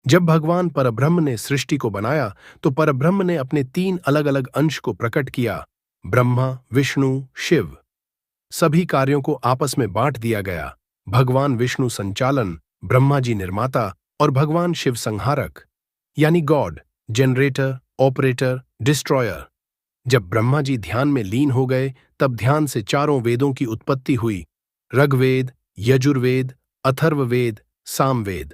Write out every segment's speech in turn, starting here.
जब भगवान परब्रह्म ने सृष्टि को बनाया तो परब्रह्म ने अपने तीन अलग अलग अंश को प्रकट किया। ब्रह्मा, विष्णु, शिव। सभी कार्यों को आपस में बांट दिया गया। भगवान विष्णु संचालन, ब्रह्मा जी निर्माता और भगवान शिव संहारक, यानी गॉड, जनरेटर, ऑपरेटर, डिस्ट्रॉयर। जब ब्रह्मा जी ध्यान में लीन हो गए तब ध्यान से चारों वेदों की उत्पत्ति हुई। ऋग्वेद, यजुर्वेद, अथर्ववेद, सामवेद।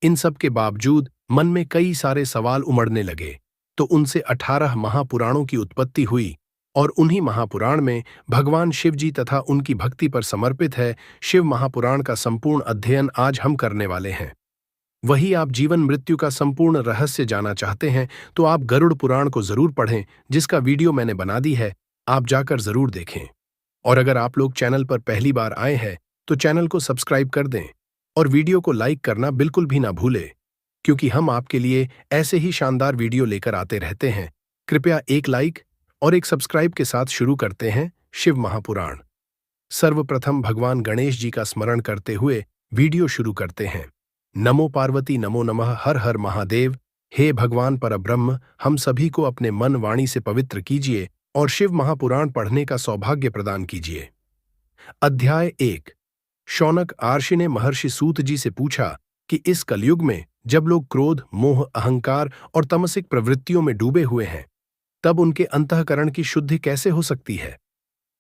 इन सब के बावजूद मन में कई सारे सवाल उमड़ने लगे, तो उनसे 18 महापुराणों की उत्पत्ति हुई और उन्हीं महापुराण में भगवान शिव जी तथा उनकी भक्ति पर समर्पित है शिव महापुराण का संपूर्ण अध्ययन आज हम करने वाले हैं। वही आप जीवन मृत्यु का संपूर्ण रहस्य जाना चाहते हैं तो आप गरुड़ पुराण को जरूर पढ़ें, जिसका वीडियो मैंने बना दी है, आप जाकर जरूर देखें। और अगर आप लोग चैनल पर पहली बार आए हैं तो चैनल को सब्सक्राइब कर दें और वीडियो को लाइक करना बिल्कुल भी ना भूलें, क्योंकि हम आपके लिए ऐसे ही शानदार वीडियो लेकर आते रहते हैं। कृपया एक लाइक और एक सब्सक्राइब के साथ शुरू करते हैं शिव महापुराण। सर्वप्रथम भगवान गणेश जी का स्मरण करते हुए वीडियो शुरू करते हैं। नमो पार्वती नमो नमः, हर हर महादेव। हे भगवान परब्रह्म, हम सभी को अपने मन वाणी से पवित्र कीजिए और शिव महापुराण पढ़ने का सौभाग्य प्रदान कीजिए। अध्याय 1। शौनक आर्षि ने महर्षि सूत जी से पूछा कि इस कलयुग में जब लोग क्रोध, मोह, अहंकार और तमसिक प्रवृत्तियों में डूबे हुए हैं, तब उनके अंतःकरण की शुद्धि कैसे हो सकती है।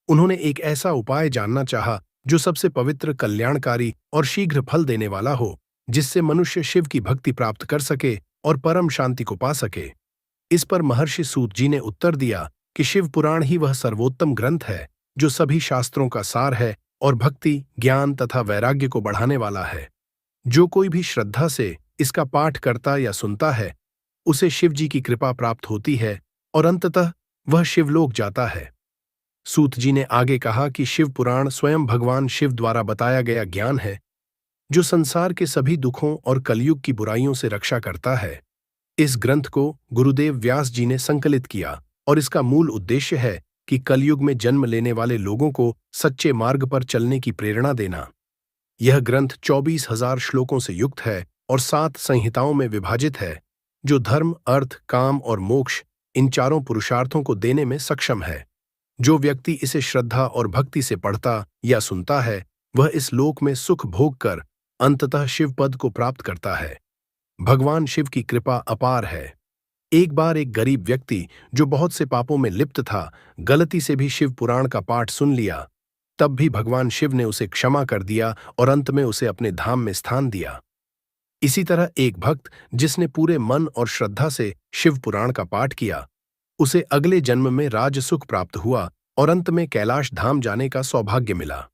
उन्होंने एक ऐसा उपाय जानना चाहा जो सबसे पवित्र, कल्याणकारी और शीघ्र फल देने वाला हो, जिससे मनुष्य शिव की भक्ति प्राप्त कर सके और परम शांति को पा सके। इस पर महर्षि सूत जी ने उत्तर दिया कि शिव पुराण ही वह सर्वोत्तम ग्रंथ है जो सभी शास्त्रों का सार है और भक्ति, ज्ञान तथा वैराग्य को बढ़ाने वाला है। जो कोई भी श्रद्धा से इसका पाठ करता या सुनता है, उसे शिव जी की कृपा प्राप्त होती है और अंततः वह शिवलोक जाता है। सूत जी ने आगे कहा कि शिव पुराण स्वयं भगवान शिव द्वारा बताया गया ज्ञान है, जो संसार के सभी दुखों और कलयुग की बुराइयों से रक्षा करता है। इस ग्रंथ को गुरुदेव व्यास जी ने संकलित किया और इसका मूल उद्देश्य है कि कलयुग में जन्म लेने वाले लोगों को सच्चे मार्ग पर चलने की प्रेरणा देना। यह ग्रंथ 24,000 श्लोकों से युक्त है और 7 संहिताओं में विभाजित है, जो धर्म, अर्थ, काम और मोक्ष, इन चारों पुरुषार्थों को देने में सक्षम है। जो व्यक्ति इसे श्रद्धा और भक्ति से पढ़ता या सुनता है, वह इस लोक में सुख भोग कर अंततः शिव पद को प्राप्त करता है। भगवान शिव की कृपा अपार है। एक बार एक गरीब व्यक्ति जो बहुत से पापों में लिप्त था, गलती से भी शिव पुराण का पाठ सुन लिया। तब भी भगवान शिव ने उसे क्षमा कर दिया और अंत में उसे अपने धाम में स्थान दिया। इसी तरह एक भक्त जिसने पूरे मन और श्रद्धा से शिव पुराण का पाठ किया, उसे अगले जन्म में राजसुख प्राप्त हुआ और अंत में कैलाश धाम जाने का सौभाग्य मिला।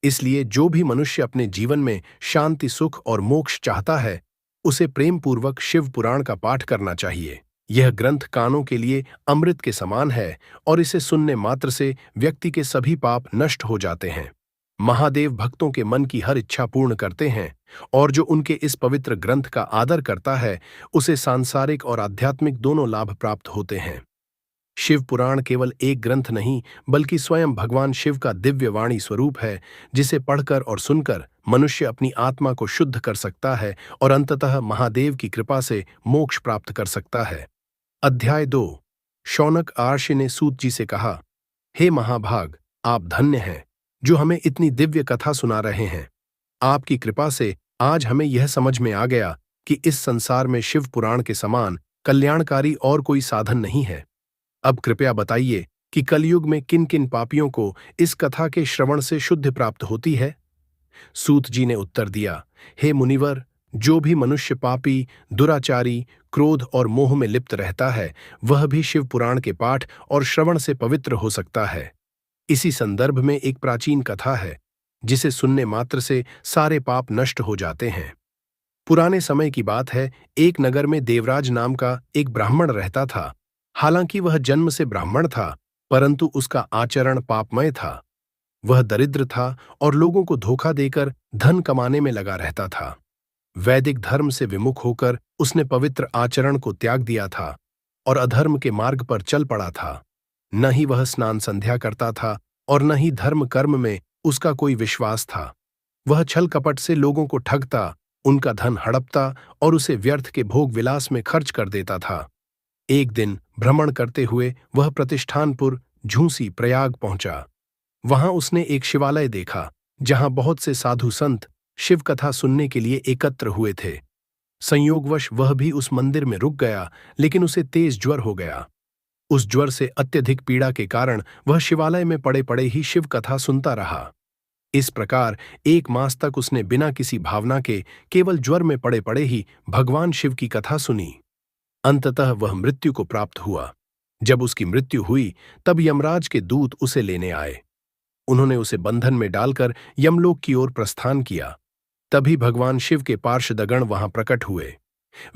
इसलिए जो भी मनुष्य अपने जीवन में शांति, सुख और मोक्ष चाहता है, उसे प्रेम पूर्वक शिव पुराण का पाठ करना चाहिए। यह ग्रंथ कानों के लिए अमृत के समान है और इसे सुनने मात्र से व्यक्ति के सभी पाप नष्ट हो जाते हैं। महादेव भक्तों के मन की हर इच्छा पूर्ण करते हैं और जो उनके इस पवित्र ग्रंथ का आदर करता है, उसे सांसारिक और आध्यात्मिक दोनों लाभ प्राप्त होते हैं। शिव पुराण केवल एक ग्रंथ नहीं, बल्कि स्वयं भगवान शिव का दिव्य वाणी स्वरूप है, जिसे पढ़कर और सुनकर मनुष्य अपनी आत्मा को शुद्ध कर सकता है और अंततः महादेव की कृपा से मोक्ष प्राप्त कर सकता है। अध्याय 2। शौनक आर्षि ने सूत जी से कहा, हे महाभाग, आप धन्य हैं जो हमें इतनी दिव्य कथा सुना रहे हैं। आपकी कृपा से आज हमें यह समझ में आ गया कि इस संसार में शिव पुराण के समान कल्याणकारी और कोई साधन नहीं है। अब कृपया बताइए कि कलयुग में किन किन पापियों को इस कथा के श्रवण से शुद्धि प्राप्त होती है। सूत जी ने उत्तर दिया, हे मुनिवर, जो भी मनुष्य पापी, दुराचारी, क्रोध और मोह में लिप्त रहता है, वह भी शिव पुराण के पाठ और श्रवण से पवित्र हो सकता है। इसी संदर्भ में एक प्राचीन कथा है, जिसे सुनने मात्र से सारे पाप नष्ट हो जाते हैं। पुराने समय की बात है, एक नगर में देवराज नाम का एक ब्राह्मण रहता था। हालांकि वह जन्म से ब्राह्मण था, परंतु उसका आचरण पापमय था। वह दरिद्र था और लोगों को धोखा देकर धन कमाने में लगा रहता था। वैदिक धर्म से विमुख होकर उसने पवित्र आचरण को त्याग दिया था और अधर्म के मार्ग पर चल पड़ा था। न ही वह स्नान संध्या करता था और न ही धर्म कर्म में उसका कोई विश्वास था। वह छल कपट से लोगों को ठगता उनका धन हड़पता और उसे व्यर्थ के भोग विलास में खर्च कर देता था। एक दिन भ्रमण करते हुए वह प्रतिष्ठानपुर झूंसी प्रयाग पहुंचा। वहां उसने एक शिवालय देखा जहां बहुत से साधु संत शिव कथा सुनने के लिए एकत्र हुए थे। संयोगवश वह भी उस मंदिर में रुक गया, लेकिन उसे तेज ज्वर हो गया। उस ज्वर से अत्यधिक पीड़ा के कारण वह शिवालय में पड़े पड़े ही शिव कथा सुनता रहा। इस प्रकार 1 मास तक उसने बिना किसी भावना के केवल ज्वर में पड़े पड़े ही भगवान शिव की कथा सुनी। अंततः वह मृत्यु को प्राप्त हुआ। जब उसकी मृत्यु हुई तब यमराज के दूत उसे लेने आए। उन्होंने उसे बंधन में डालकर यमलोक की ओर प्रस्थान किया। तभी भगवान शिव के पार्षदगण वहां प्रकट हुए।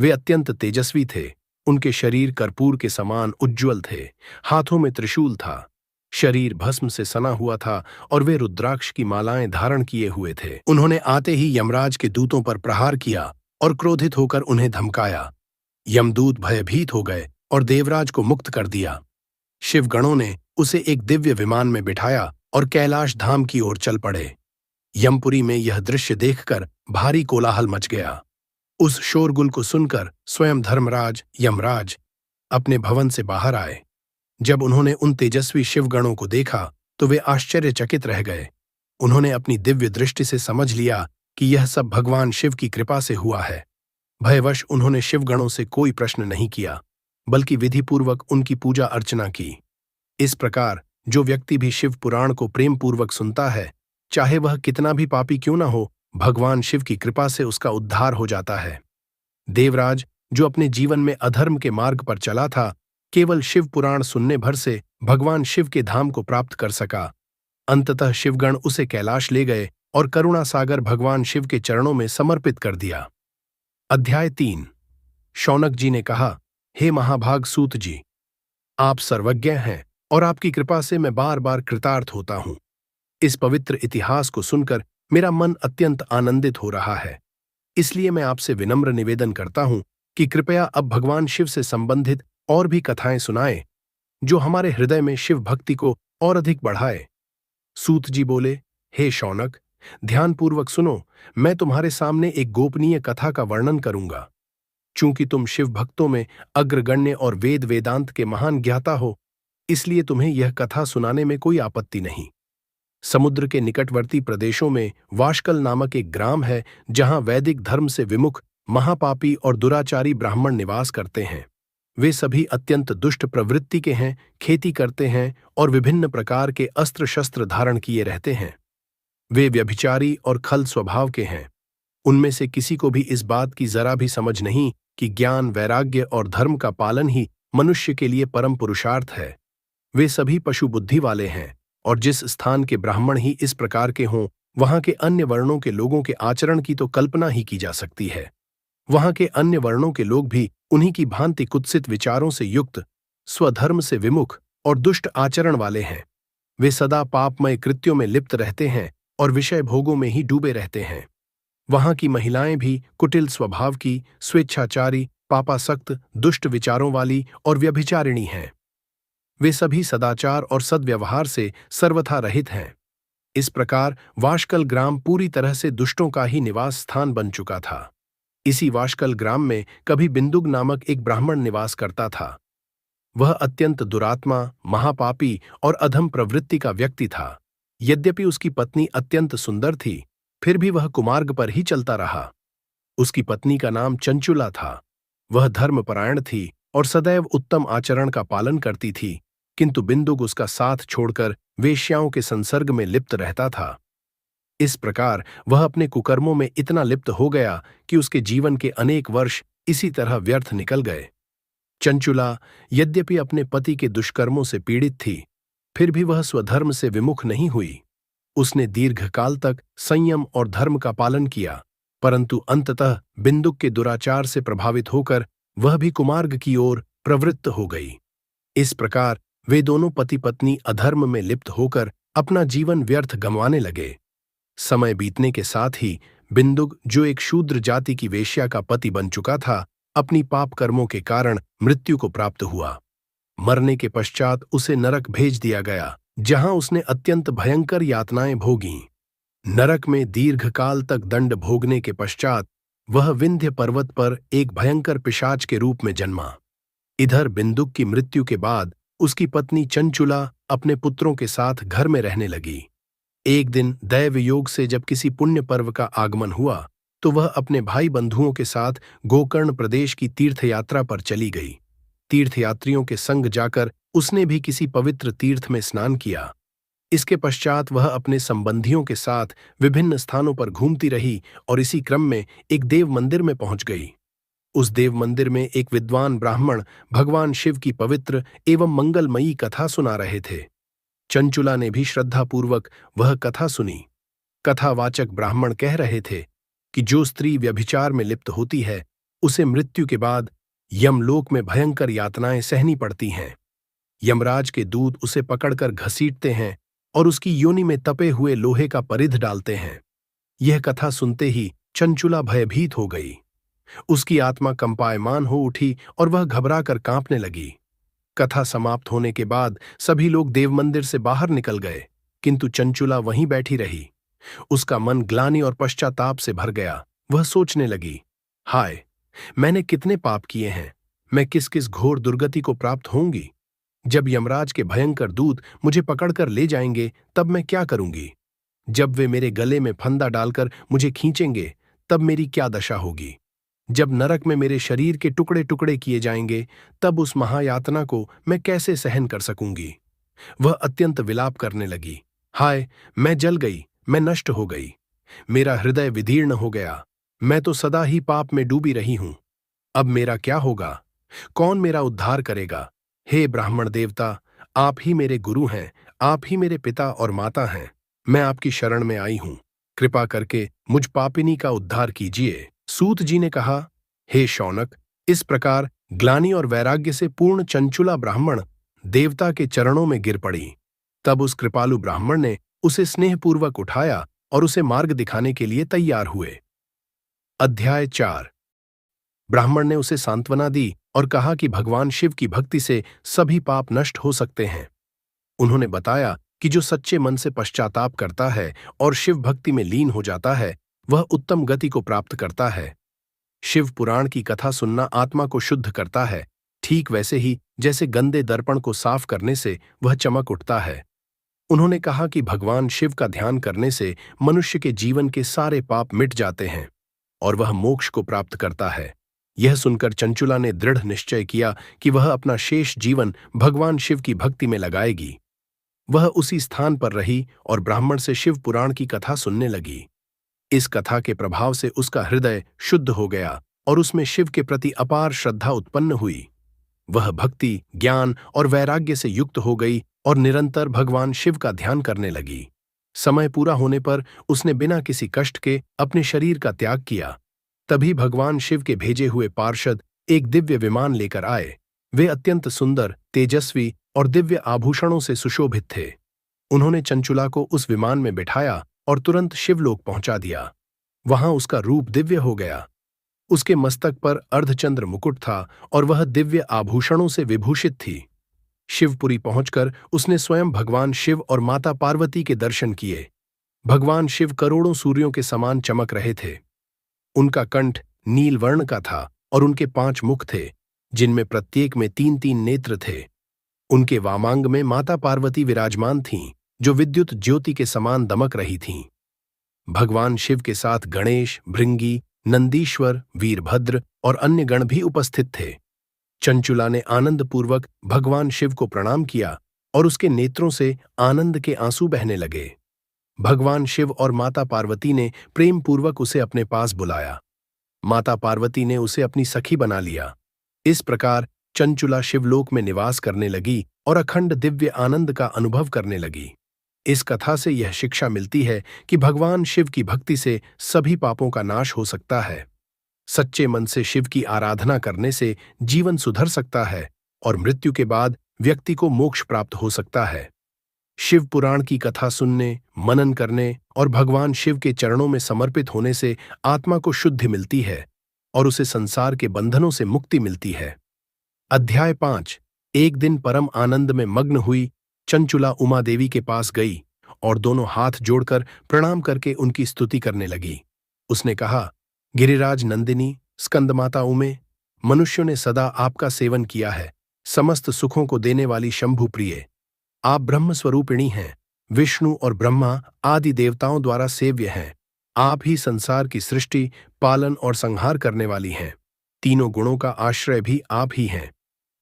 वे अत्यंत तेजस्वी थे। उनके शरीर कर्पूर के समान उज्ज्वल थे। हाथों में त्रिशूल था। शरीर भस्म से सना हुआ था और वे रुद्राक्ष की मालाएं धारण किए हुए थे। उन्होंने आते ही यमराज के दूतों पर प्रहार किया और क्रोधित होकर उन्हें धमकाया। यमदूत भयभीत हो गए और देवराज को मुक्त कर दिया। शिवगणों ने उसे एक दिव्य विमान में बिठाया और कैलाश धाम की ओर चल पड़े। यमपुरी में यह दृश्य देखकर भारी कोलाहल मच गया। उस शोरगुल को सुनकर स्वयं धर्मराज यमराज अपने भवन से बाहर आए। जब उन्होंने उन तेजस्वी शिवगणों को देखा तो वे आश्चर्यचकित रह गए। उन्होंने अपनी दिव्य दृष्टि से समझ लिया कि यह सब भगवान शिव की कृपा से हुआ है। भयवश उन्होंने शिवगणों से कोई प्रश्न नहीं किया, बल्कि विधिपूर्वक उनकी पूजा अर्चना की। इस प्रकार जो व्यक्ति भी शिव पुराण को प्रेम पूर्वक सुनता है, चाहे वह कितना भी पापी क्यों न हो, भगवान शिव की कृपा से उसका उद्धार हो जाता है। देवराज, जो अपने जीवन में अधर्म के मार्ग पर चला था, केवल शिव पुराण सुनने भर से भगवान शिव के धाम को प्राप्त कर सका। अंततः शिवगण उसे कैलाश ले गए और करुणा सागर भगवान शिव के चरणों में समर्पित कर दिया। अध्याय 3। शौनक जी ने कहा, हे महाभाग सूत जी, आप सर्वज्ञ हैं और आपकी कृपा से मैं बार बार कृतार्थ होता हूं। इस पवित्र इतिहास को सुनकर मेरा मन अत्यंत आनंदित हो रहा है। इसलिए मैं आपसे विनम्र निवेदन करता हूं कि कृपया अब भगवान शिव से संबंधित और भी कथाएं सुनाएं, जो हमारे हृदय में शिव भक्ति को और अधिक बढ़ाए। सूत जी बोले, हे शौनक, ध्यानपूर्वक सुनो, मैं तुम्हारे सामने एक गोपनीय कथा का वर्णन करूंगा। चूंकि तुम शिव भक्तों में अग्रगण्य और वेद वेदांत के महान ज्ञाता हो, इसलिए तुम्हें यह कथा सुनाने में कोई आपत्ति नहीं। समुद्र के निकटवर्ती प्रदेशों में वाशकल नामक एक ग्राम है, जहां वैदिक धर्म से विमुख महापापी और दुराचारी ब्राह्मण निवास करते हैं। वे सभी अत्यंत दुष्ट प्रवृत्ति के हैं, खेती करते हैं और विभिन्न प्रकार के अस्त्र शस्त्र धारण किए रहते हैं। वे व्यभिचारी और खल स्वभाव के हैं। उनमें से किसी को भी इस बात की जरा भी समझ नहीं कि ज्ञान, वैराग्य और धर्म का पालन ही मनुष्य के लिए परम पुरुषार्थ है। वे सभी पशु बुद्धि वाले हैं, और जिस स्थान के ब्राह्मण ही इस प्रकार के हों, वहां के अन्य वर्णों के लोगों के आचरण की तो कल्पना ही की जा सकती है। वहां के अन्य वर्णों के लोग भी उन्हीं की भांति कुत्सित विचारों से युक्त, स्वधर्म से विमुख और दुष्ट आचरण वाले हैं। वे सदा पापमय कृत्यों में लिप्त रहते हैं और विषय भोगों में ही डूबे रहते हैं। वहां की महिलाएं भी कुटिल स्वभाव की, स्वेच्छाचारी, पापासक्त, दुष्ट विचारों वाली और व्यभिचारिणी हैं। वे सभी सदाचार और सद्व्यवहार से सर्वथा रहित हैं। इस प्रकार वाशकल ग्राम पूरी तरह से दुष्टों का ही निवास स्थान बन चुका था। इसी वाशकल ग्राम में कभी बिंदुक नामक एक ब्राह्मण निवास करता था। वह अत्यंत दुरात्मा, महापापी और अधम प्रवृत्ति का व्यक्ति था। यद्यपि उसकी पत्नी अत्यंत सुंदर थी, फिर भी वह कुमार्ग पर ही चलता रहा। उसकी पत्नी का नाम चंचुला था। वह धर्मपरायण थी और सदैव उत्तम आचरण का पालन करती थी, किंतु बिंदुक उसका साथ छोड़कर वेश्याओं के संसर्ग में लिप्त रहता था। इस प्रकार वह अपने कुकर्मों में इतना लिप्त हो गया कि उसके जीवन के अनेक वर्ष इसी तरह व्यर्थ निकल गए। चंचुला यद्यपि अपने पति के दुष्कर्मों से पीड़ित थी, फिर भी वह स्वधर्म से विमुख नहीं हुई। उसने दीर्घकाल तक संयम और धर्म का पालन किया, परंतु अंततः बिंदुक के दुराचार से प्रभावित होकर वह भी कुमार्ग की ओर प्रवृत्त हो गई। इस प्रकार वे दोनों पति पत्नी अधर्म में लिप्त होकर अपना जीवन व्यर्थ गंवाने लगे। समय बीतने के साथ ही बिंदुक, जो एक शूद्र जाति की वेश्या का पति बन चुका था, अपनी पाप कर्मों के कारण मृत्यु को प्राप्त हुआ। मरने के पश्चात उसे नरक भेज दिया गया, जहां उसने अत्यंत भयंकर यातनाएं भोगीं। नरक में दीर्घकाल तक दंड भोगने के पश्चात वह विंध्य पर्वत पर एक भयंकर पिशाच के रूप में जन्मा। इधर बिंदुक की मृत्यु के बाद उसकी पत्नी चंचुला अपने पुत्रों के साथ घर में रहने लगी। एक दिन दैव योग से जब किसी पुण्य पर्व का आगमन हुआ तो वह अपने भाई बंधुओं के साथ गोकर्ण प्रदेश की तीर्थयात्रा पर चली गई। तीर्थयात्रियों के संग जाकर उसने भी किसी पवित्र तीर्थ में स्नान किया। इसके पश्चात वह अपने संबंधियों के साथ विभिन्न स्थानों पर घूमती रही और इसी क्रम में एक देव मंदिर में पहुंच गई। उस देव मंदिर में एक विद्वान ब्राह्मण भगवान शिव की पवित्र एवं मंगलमयी कथा सुना रहे थे। चंचुला ने भी श्रद्धापूर्वक वह कथा सुनी। कथावाचक ब्राह्मण कह रहे थे कि जो स्त्री व्यभिचार में लिप्त होती है उसे मृत्यु के बाद यमलोक में भयंकर यातनाएं सहनी पड़ती हैं। यमराज के दूत उसे पकड़कर घसीटते हैं और उसकी योनि में तपे हुए लोहे का परिध डालते हैं। यह कथा सुनते ही चंचुला भयभीत हो गई। उसकी आत्मा कंपायमान हो उठी और वह घबराकर कांपने लगी। कथा समाप्त होने के बाद सभी लोग देव मंदिर से बाहर निकल गए, किंतु चंचुला वहीं बैठी रही। उसका मन ग्लानि और पश्चाताप से भर गया। वह सोचने लगी, हाय, मैंने कितने पाप किए हैं, मैं किस किस घोर दुर्गति को प्राप्त होंगी। जब यमराज के भयंकर दूत मुझे पकड़कर ले जाएंगे तब मैं क्या करूंगी। जब वे मेरे गले में फंदा डालकर मुझे खींचेंगे तब मेरी क्या दशा होगी। जब नरक में मेरे शरीर के टुकड़े टुकड़े किए जाएंगे तब उस महायातना को मैं कैसे सहन कर सकूंगी। वह अत्यंत विलाप करने लगी, हाय, मैं जल गई, मैं नष्ट हो गई, मेरा हृदय विदीर्ण हो गया, मैं तो सदा ही पाप में डूबी रही हूं। अब मेरा क्या होगा, कौन मेरा उद्धार करेगा। हे ब्राह्मण देवता, आप ही मेरे गुरु हैं, आप ही मेरे पिता और माता हैं, मैं आपकी शरण में आई हूं, कृपा करके मुझ पापिनी का उद्धार कीजिए। सूत जी ने कहा, हे शौनक, इस प्रकार ग्लानि और वैराग्य से पूर्ण चंचुला ब्राह्मण देवता के चरणों में गिर पड़ी। तब उस कृपालु ब्राह्मण ने उसे स्नेहपूर्वक उठाया और उसे मार्ग दिखाने के लिए तैयार हुए। अध्याय 4। ब्राह्मण ने उसे सांत्वना दी और कहा कि भगवान शिव की भक्ति से सभी पाप नष्ट हो सकते हैं। उन्होंने बताया कि जो सच्चे मन से पश्चाताप करता है और शिव भक्ति में लीन हो जाता है वह उत्तम गति को प्राप्त करता है। शिव पुराण की कथा सुनना आत्मा को शुद्ध करता है, ठीक वैसे ही जैसे गंदे दर्पण को साफ करने से वह चमक उठता है। उन्होंने कहा कि भगवान शिव का ध्यान करने से मनुष्य के जीवन के सारे पाप मिट जाते हैं और वह मोक्ष को प्राप्त करता है। यह सुनकर चंचुला ने दृढ़ निश्चय किया कि वह अपना शेष जीवन भगवान शिव की भक्ति में लगाएगी। वह उसी स्थान पर रही और ब्राह्मण से शिव पुराण की कथा सुनने लगी। इस कथा के प्रभाव से उसका हृदय शुद्ध हो गया और उसमें शिव के प्रति अपार श्रद्धा उत्पन्न हुई। वह भक्ति, ज्ञान और वैराग्य से युक्त हो गई और निरंतर भगवान शिव का ध्यान करने लगी। समय पूरा होने पर उसने बिना किसी कष्ट के अपने शरीर का त्याग किया। तभी भगवान शिव के भेजे हुए पार्षद एक दिव्य विमान लेकर आए। वे अत्यंत सुंदर, तेजस्वी और दिव्य आभूषणों से सुशोभित थे। उन्होंने चंचुला को उस विमान में बिठाया और तुरंत शिवलोक पहुंचा दिया। वहां उसका रूप दिव्य हो गया। उसके मस्तक पर अर्धचंद्र मुकुट था और वह दिव्य आभूषणों से विभूषित थी। शिवपुरी पहुंचकर उसने स्वयं भगवान शिव और माता पार्वती के दर्शन किए। भगवान शिव करोड़ों सूर्यों के समान चमक रहे थे। उनका कंठ नील वर्ण का था और उनके 5 मुख थे, जिनमें प्रत्येक में 3-3 नेत्र थे। उनके वामांग में माता पार्वती विराजमान थीं, जो विद्युत ज्योति के समान दमक रही थीं। भगवान शिव के साथ गणेश, भृंगी, नंदीश्वर, वीरभद्र और अन्य गण भी उपस्थित थे। चंचुला ने आनंदपूर्वक भगवान शिव को प्रणाम किया और उसके नेत्रों से आनंद के आंसू बहने लगे। भगवान शिव और माता पार्वती ने प्रेम पूर्वक उसे अपने पास बुलाया। माता पार्वती ने उसे अपनी सखी बना लिया। इस प्रकार चंचुला शिवलोक में निवास करने लगी और अखंड दिव्य आनंद का अनुभव करने लगी। इस कथा से यह शिक्षा मिलती है कि भगवान शिव की भक्ति से सभी पापों का नाश हो सकता है। सच्चे मन से शिव की आराधना करने से जीवन सुधर सकता है और मृत्यु के बाद व्यक्ति को मोक्ष प्राप्त हो सकता है। शिव पुराण की कथा सुनने, मनन करने और भगवान शिव के चरणों में समर्पित होने से आत्मा को शुद्धि मिलती है और उसे संसार के बंधनों से मुक्ति मिलती है। अध्याय 5। एक दिन परम आनंद में मग्न हुई चंचुला उमा देवी के पास गई और दोनों हाथ जोड़कर प्रणाम करके उनकी स्तुति करने लगी। उसने कहा, गिरिराज नंदिनी, स्कंदमाता उमे, मनुष्यों ने सदा आपका सेवन किया है। समस्त सुखों को देने वाली शंभु प्रिय, आप ब्रह्म स्वरूपिणी हैं। विष्णु और ब्रह्मा आदि देवताओं द्वारा सेव्य हैं। आप ही संसार की सृष्टि, पालन और संहार करने वाली हैं। तीनों गुणों का आश्रय भी आप ही हैं।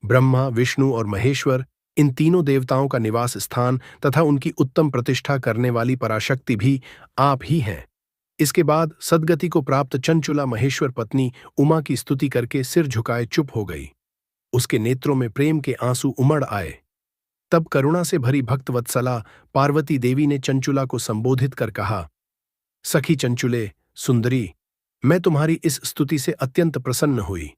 ब्रह्मा, विष्णु और महेश्वर, इन तीनों देवताओं का निवास स्थान तथा उनकी उत्तम प्रतिष्ठा करने वाली पराशक्ति भी आप ही हैं। इसके बाद सद्गति को प्राप्त चंचुला महेश्वर पत्नी उमा की स्तुति करके सिर झुकाए चुप हो गई। उसके नेत्रों में प्रेम के आंसू उमड़ आए। तब करुणा से भरी भक्तवत्सला पार्वती देवी ने चंचुला को संबोधित कर कहा, सखी चंचुले, सुंदरी, मैं तुम्हारी इस स्तुति से अत्यंत प्रसन्न हुई।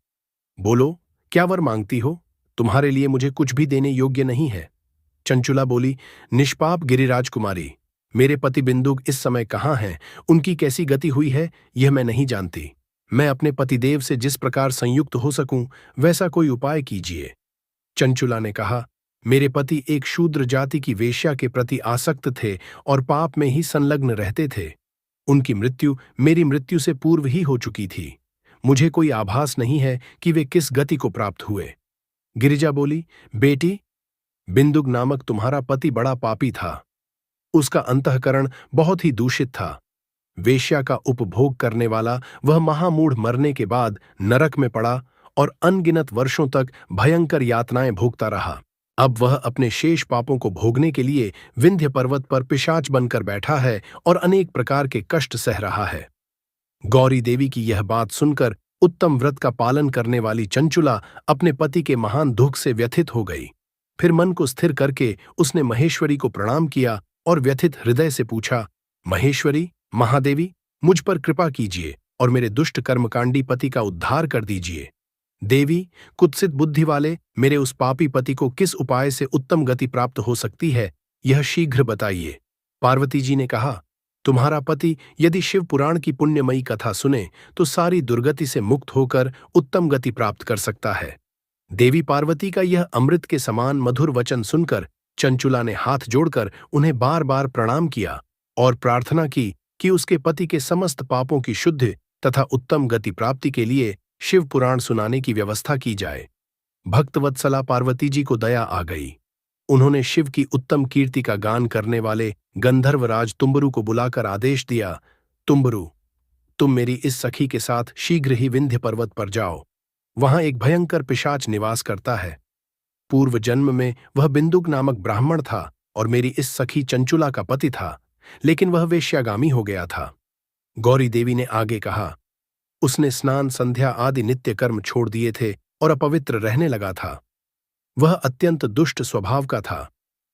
बोलो, क्या वर मांगती हो? तुम्हारे लिए मुझे कुछ भी देने योग्य नहीं है। चंचुला बोली, निष्पाप गिरिराज कुमारी, मेरे पति बिंदुक इस समय कहाँ हैं, उनकी कैसी गति हुई है, यह मैं नहीं जानती। मैं अपने पतिदेव से जिस प्रकार संयुक्त हो सकूं, वैसा कोई उपाय कीजिए। चंचुला ने कहा, मेरे पति एक शूद्र जाति की वेश्या के प्रति आसक्त थे और पाप में ही संलग्न रहते थे। उनकी मृत्यु मेरी मृत्यु से पूर्व ही हो चुकी थी। मुझे कोई आभास नहीं है कि वे किस गति को प्राप्त हुए। गिरिजा बोली, बेटी, बिंदुक नामक तुम्हारा पति बड़ा पापी था। उसका अंतःकरण बहुत ही दूषित था। वेश्या का उपभोग करने वाला वह महामूढ़ मरने के बाद नरक में पड़ा और अनगिनत वर्षों तक भयंकर यातनाएं भोगता रहा। अब वह अपने शेष पापों को भोगने के लिए विंध्य पर्वत पर पिशाच बनकर बैठा है और अनेक प्रकार के कष्ट सह रहा है। गौरी देवी की यह बात सुनकर उत्तम व्रत का पालन करने वाली चंचुला अपने पति के महान दुख से व्यथित हो गई। फिर मन को स्थिर करके उसने महेश्वरी को प्रणाम किया और व्यथित हृदय से पूछा, महेश्वरी, महादेवी, मुझ पर कृपा कीजिए और मेरे दुष्ट कर्मकांडी पति का उद्धार कर दीजिए। देवी, कुत्सित बुद्धि वाले मेरे उस पापी पति को किस उपाय से उत्तम गति प्राप्त हो सकती है, यह शीघ्र बताइए। पार्वती जी ने कहा, तुम्हारा पति यदि शिव पुराण की पुण्यमयी कथा सुने तो सारी दुर्गति से मुक्त होकर उत्तम गति प्राप्त कर सकता है। देवी पार्वती का यह अमृत के समान मधुर वचन सुनकर चंचुला ने हाथ जोड़कर उन्हें बार बार प्रणाम किया और प्रार्थना की कि उसके पति के समस्त पापों की शुद्ध तथा उत्तम गति प्राप्ति के लिए शिव पुराण सुनाने की व्यवस्था की जाए। भक्तवत्सला पार्वती जी को दया आ गई। उन्होंने शिव की उत्तम कीर्ति का गान करने वाले गंधर्वराज तुम्बरु को बुलाकर आदेश दिया, तुम्बरु, तुम मेरी इस सखी के साथ शीघ्र ही विंध्य पर्वत पर जाओ। वहां एक भयंकर पिशाच निवास करता है। पूर्व जन्म में वह बिंदुक नामक ब्राह्मण था और मेरी इस सखी चंचुला का पति था, लेकिन वह वेश्यागामी हो गया था। गौरी देवी ने आगे कहा, उसने स्नान, संध्या आदि नित्य कर्म छोड़ दिए थे और अपवित्र रहने लगा था। वह अत्यंत दुष्ट स्वभाव का था।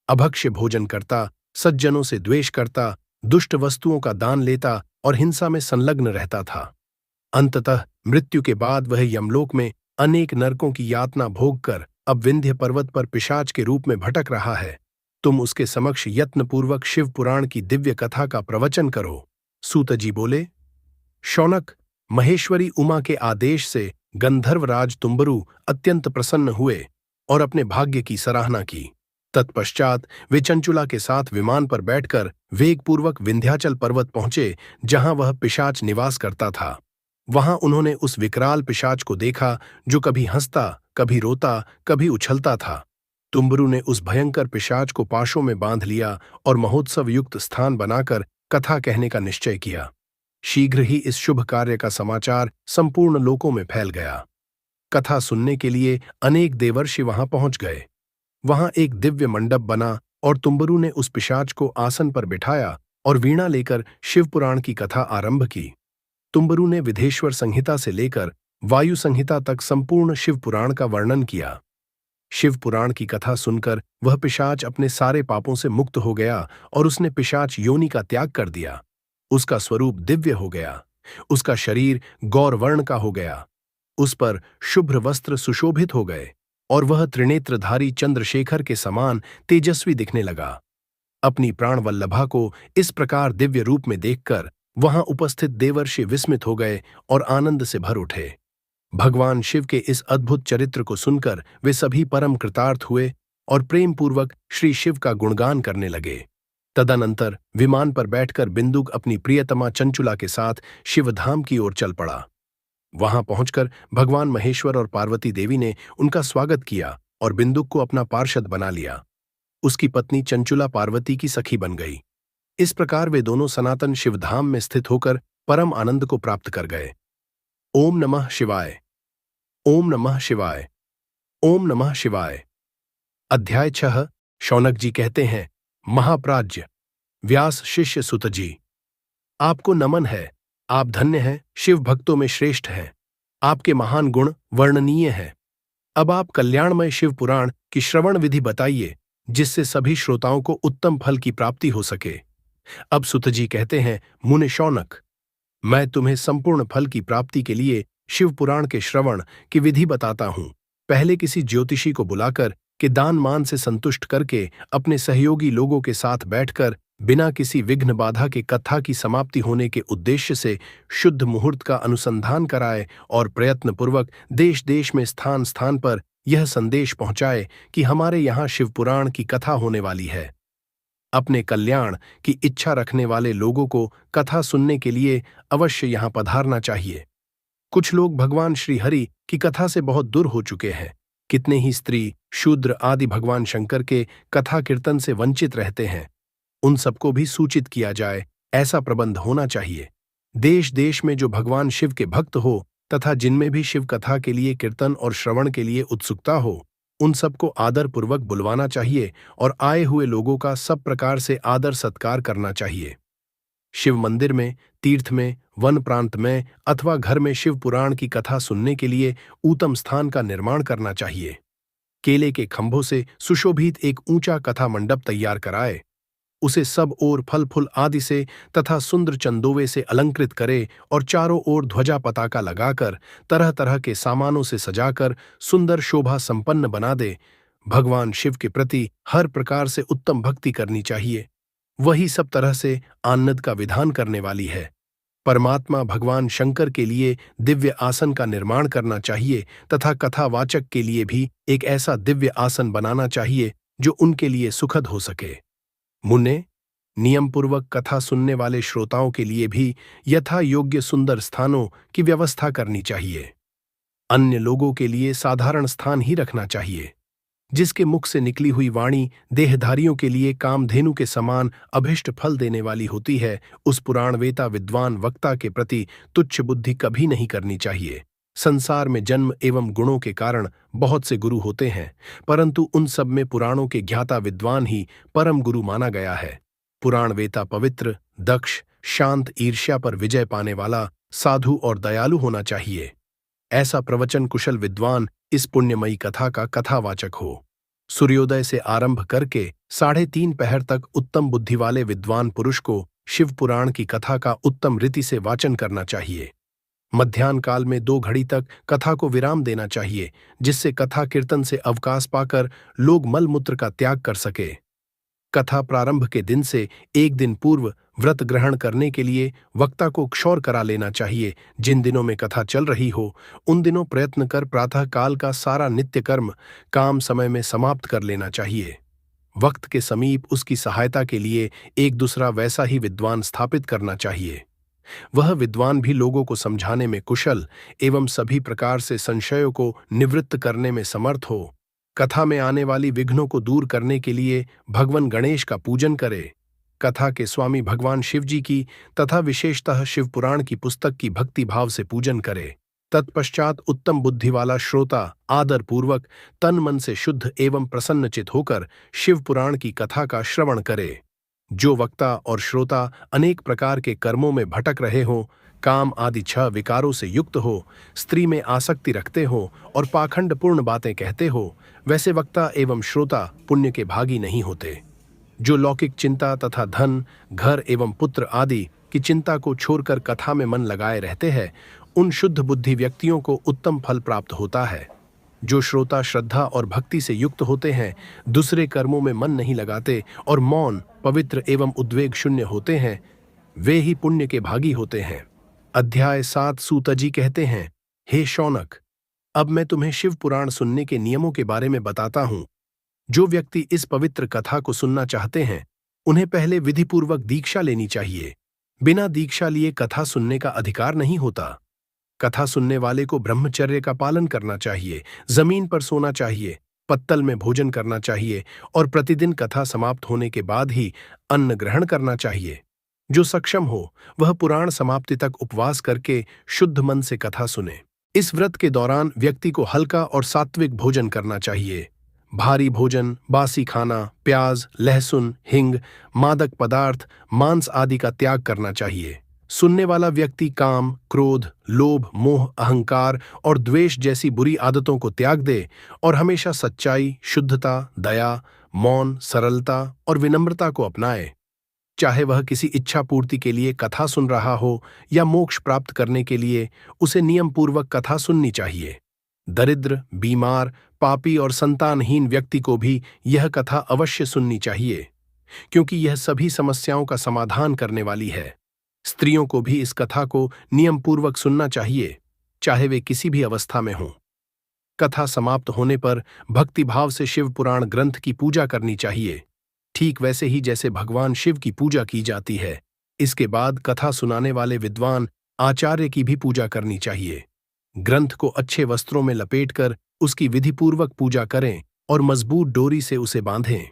अभक्ष्य भोजन करता, सज्जनों से द्वेष करता, दुष्ट वस्तुओं का दान लेता और हिंसा में संलग्न रहता था। अंततः मृत्यु के बाद वह यमलोक में अनेक नरकों की यातना भोगकर अब विंध्य पर्वत पर पिशाच के रूप में भटक रहा है। तुम उसके समक्ष यत्नपूर्वक शिव पुराण की दिव्य कथा का प्रवचन करो। सूत जी बोले, शौनक, महेश्वरी उमा के आदेश से गंधर्वराज तुम्बरु अत्यंत प्रसन्न हुए और अपने भाग्य की सराहना की। तत्पश्चात वे चंचुला के साथ विमान पर बैठकर वेगपूर्वक विंध्याचल पर्वत पहुंचे, जहां वह पिशाच निवास करता था। वहां उन्होंने उस विकराल पिशाच को देखा जो कभी हंसता, कभी रोता, कभी उछलता था। तुम्बरु ने उस भयंकर पिशाच को पाशों में बांध लिया और महोत्सव युक्त स्थान बनाकर कथा कहने का निश्चय किया। शीघ्र ही इस शुभ कार्य का समाचार संपूर्ण लोकों में फैल गया। कथा सुनने के लिए अनेक देवर्षि वहां पहुंच गए। वहां एक दिव्य मंडप बना और तुम्बरु ने उस पिशाच को आसन पर बिठाया और वीणा लेकर शिवपुराण की कथा आरंभ की। तुम्बरु ने विधेश्वर संहिता से लेकर वायु संहिता तक संपूर्ण शिवपुराण का वर्णन किया। शिवपुराण की कथा सुनकर वह पिशाच अपने सारे पापों से मुक्त हो गया और उसने पिशाच योनि का त्याग कर दिया। उसका स्वरूप दिव्य हो गया। उसका शरीर गौरवर्ण का हो गया। उस पर शुभ्र वस्त्र सुशोभित हो गए और वह त्रिनेत्रधारी चंद्रशेखर के समान तेजस्वी दिखने लगा। अपनी प्राणवल्लभा को इस प्रकार दिव्य रूप में देखकर वहां उपस्थित देवर्षि विस्मित हो गए और आनंद से भर उठे। भगवान शिव के इस अद्भुत चरित्र को सुनकर वे सभी परम कृतार्थ हुए और प्रेमपूर्वक श्री शिव का गुणगान करने लगे। तदनंतर विमान पर बैठकर बिंदुक अपनी प्रियतमा चंचुला के साथ शिवधाम की ओर चल पड़ा। वहां पहुंचकर भगवान महेश्वर और पार्वती देवी ने उनका स्वागत किया और बिंदुक को अपना पार्षद बना लिया। उसकी पत्नी चंचुला पार्वती की सखी बन गई। इस प्रकार वे दोनों सनातन शिवधाम में स्थित होकर परम आनंद को प्राप्त कर गए। ओम नमः शिवाय। ओम नमः शिवाय। ओम नमः शिवाय। अध्याय 6। शौनक जी कहते हैं, महाप्राज्य व्यास शिष्य सुत जी, आपको नमन है। आप धन्य हैं, शिव भक्तों में श्रेष्ठ हैं। आपके महान गुण वर्णनीय हैं। अब आप कल्याणमय शिव पुराण की श्रवण विधि बताइए, जिससे सभी श्रोताओं को उत्तम फल की प्राप्ति हो सके। अब सुत जी कहते हैं, मुने शौनक, मैं तुम्हें संपूर्ण फल की प्राप्ति के लिए शिव पुराण के श्रवण की विधि बताता हूं। पहले किसी ज्योतिषी को बुलाकर के दान मान से संतुष्ट करके अपने सहयोगी लोगों के साथ बैठकर बिना किसी विघ्न बाधा के कथा की समाप्ति होने के उद्देश्य से शुद्ध मुहूर्त का अनुसंधान कराए और प्रयत्नपूर्वक देश देश में स्थान स्थान पर यह संदेश पहुंचाए कि हमारे यहाँ शिवपुराण की कथा होने वाली है। अपने कल्याण की इच्छा रखने वाले लोगों को कथा सुनने के लिए अवश्य यहाँ पधारना चाहिए। कुछ लोग भगवान श्री हरि की कथा से बहुत दूर हो चुके हैं। कितने ही स्त्री, शूद्र आदि भगवान शंकर के कथा कीर्तन से वंचित रहते हैं। उन सबको भी सूचित किया जाए, ऐसा प्रबंध होना चाहिए। देश देश में जो भगवान शिव के भक्त हो तथा जिनमें भी शिव कथा के लिए कीर्तन और श्रवण के लिए उत्सुकता हो, उन सबको आदर पूर्वक बुलवाना चाहिए और आए हुए लोगों का सब प्रकार से आदर सत्कार करना चाहिए। शिव मंदिर में, तीर्थ में, वन प्रांत में अथवा घर में शिव पुराण की कथा सुनने के लिए उत्तम स्थान का निर्माण करना चाहिए। केले के खंभों से सुशोभित एक ऊंचा कथा मंडप तैयार कराए, उसे सब ओर फल फूल आदि से तथा सुंदर चंदोवे से अलंकृत करे और चारों ओर ध्वजा पताका लगाकर तरह तरह के सामानों से सजाकर सुंदर शोभा संपन्न बना दे। भगवान शिव के प्रति हर प्रकार से उत्तम भक्ति करनी चाहिए। वही सब तरह से आनंद का विधान करने वाली है। परमात्मा भगवान शंकर के लिए दिव्य आसन का निर्माण करना चाहिए तथा कथावाचक के लिए भी एक ऐसा दिव्य आसन बनाना चाहिए जो उनके लिए सुखद हो सके। मुन्ने, नियमपूर्वक कथा सुनने वाले श्रोताओं के लिए भी यथा योग्य सुंदर स्थानों की व्यवस्था करनी चाहिए। अन्य लोगों के लिए साधारण स्थान ही रखना चाहिए। जिसके मुख से निकली हुई वाणी देहधारियों के लिए कामधेनु के समान अभिष्ट फल देने वाली होती है, उस पुराणवेता विद्वान वक्ता के प्रति तुच्छ बुद्धि कभी नहीं करनी चाहिए। संसार में जन्म एवं गुणों के कारण बहुत से गुरु होते हैं, परंतु उन सब में पुराणों के ज्ञाता विद्वान ही परम गुरु माना गया है। पुराणवेता पवित्र, दक्ष, शांत, ईर्ष्या पर विजय पाने वाला, साधु और दयालु होना चाहिए। ऐसा प्रवचन कुशल विद्वान इस पुण्यमयी कथा का कथावाचक हो। सूर्योदय से आरंभ करके 3:30 पहर तक उत्तम बुद्धि वाले विद्वान पुरुष को शिव पुराण की कथा का उत्तम रीति से वाचन करना चाहिए। मध्याह्न काल में 2 घड़ी तक कथा को विराम देना चाहिए, जिससे कथा कीर्तन से अवकाश पाकर लोग मलमूत्र का त्याग कर सके। कथा प्रारंभ के दिन से 1 दिन पूर्व व्रत ग्रहण करने के लिए वक्ता को क्षौर करा लेना चाहिए। जिन दिनों में कथा चल रही हो, उन दिनों प्रयत्न कर प्रातः काल का सारा नित्य कर्म काम समय में समाप्त कर लेना चाहिए। वक्त के समीप उसकी सहायता के लिए एक दूसरा वैसा ही विद्वान स्थापित करना चाहिए। वह विद्वान भी लोगों को समझाने में कुशल एवं सभी प्रकार से संशयों को निवृत्त करने में समर्थ हो। कथा में आने वाली विघ्नों को दूर करने के लिए भगवान गणेश का पूजन करे। कथा के स्वामी भगवान शिव जी की तथा विशेषतः शिव पुराण की पुस्तक की भक्ति भाव से पूजन करे। तत्पश्चात उत्तम बुद्धि वाला श्रोता आदर पूर्वक तन मन से शुद्ध एवं प्रसन्नचित होकर शिव पुराण की कथा का श्रवण करे। जो वक्ता और श्रोता अनेक प्रकार के कर्मों में भटक रहे हों, काम आदि 6 विकारों से युक्त हो, स्त्री में आसक्ति रखते हो और पाखंडपूर्ण बातें कहते हो, वैसे वक्ता एवं श्रोता पुण्य के भागी नहीं होते। जो लौकिक चिंता तथा धन, घर एवं पुत्र आदि की चिंता को छोड़कर कथा में मन लगाए रहते हैं, उन शुद्ध बुद्धि व्यक्तियों को उत्तम फल प्राप्त होता है। जो श्रोता श्रद्धा और भक्ति से युक्त होते हैं, दूसरे कर्मों में मन नहीं लगाते और मौन, पवित्र एवं उद्वेग शून्य होते हैं, वे ही पुण्य के भागी होते हैं। अध्याय 7। सूत जी कहते हैं, हे शौनक, अब मैं तुम्हें शिव पुराण सुनने के नियमों के बारे में बताता हूं। जो व्यक्ति इस पवित्र कथा को सुनना चाहते हैं, उन्हें पहले विधिपूर्वक दीक्षा लेनी चाहिए। बिना दीक्षा लिए कथा सुनने का अधिकार नहीं होता। कथा सुनने वाले को ब्रह्मचर्य का पालन करना चाहिए, जमीन पर सोना चाहिए, पत्तल में भोजन करना चाहिए और प्रतिदिन कथा समाप्त होने के बाद ही अन्न ग्रहण करना चाहिए। जो सक्षम हो वह पुराण समाप्ति तक उपवास करके शुद्ध मन से कथा सुने। इस व्रत के दौरान व्यक्ति को हल्का और सात्विक भोजन करना चाहिए। भारी भोजन, बासी खाना, प्याज, लहसुन, हिंग, मादक पदार्थ, मांस आदि का त्याग करना चाहिए। सुनने वाला व्यक्ति काम, क्रोध, लोभ, मोह, अहंकार और द्वेष जैसी बुरी आदतों को त्याग दे और हमेशा सच्चाई, शुद्धता, दया, मौन, सरलता और विनम्रता को अपनाए। चाहे वह किसी इच्छा पूर्ति के लिए कथा सुन रहा हो या मोक्ष प्राप्त करने के लिए, उसे नियम पूर्वक कथा सुननी चाहिए। दरिद्र, बीमार, पापी और संतानहीन व्यक्ति को भी यह कथा अवश्य सुननी चाहिए, क्योंकि यह सभी समस्याओं का समाधान करने वाली है। स्त्रियों को भी इस कथा को नियम पूर्वक सुनना चाहिए, चाहे वे किसी भी अवस्था में हों। कथा समाप्त होने पर भक्तिभाव से शिव पुराण ग्रंथ की पूजा करनी चाहिए, ठीक वैसे ही जैसे भगवान शिव की पूजा की जाती है। इसके बाद कथा सुनाने वाले विद्वान आचार्य की भी पूजा करनी चाहिए। ग्रंथ को अच्छे वस्त्रों में लपेटकर उसकी विधिपूर्वक पूजा करें और मजबूत डोरी से उसे बांधें।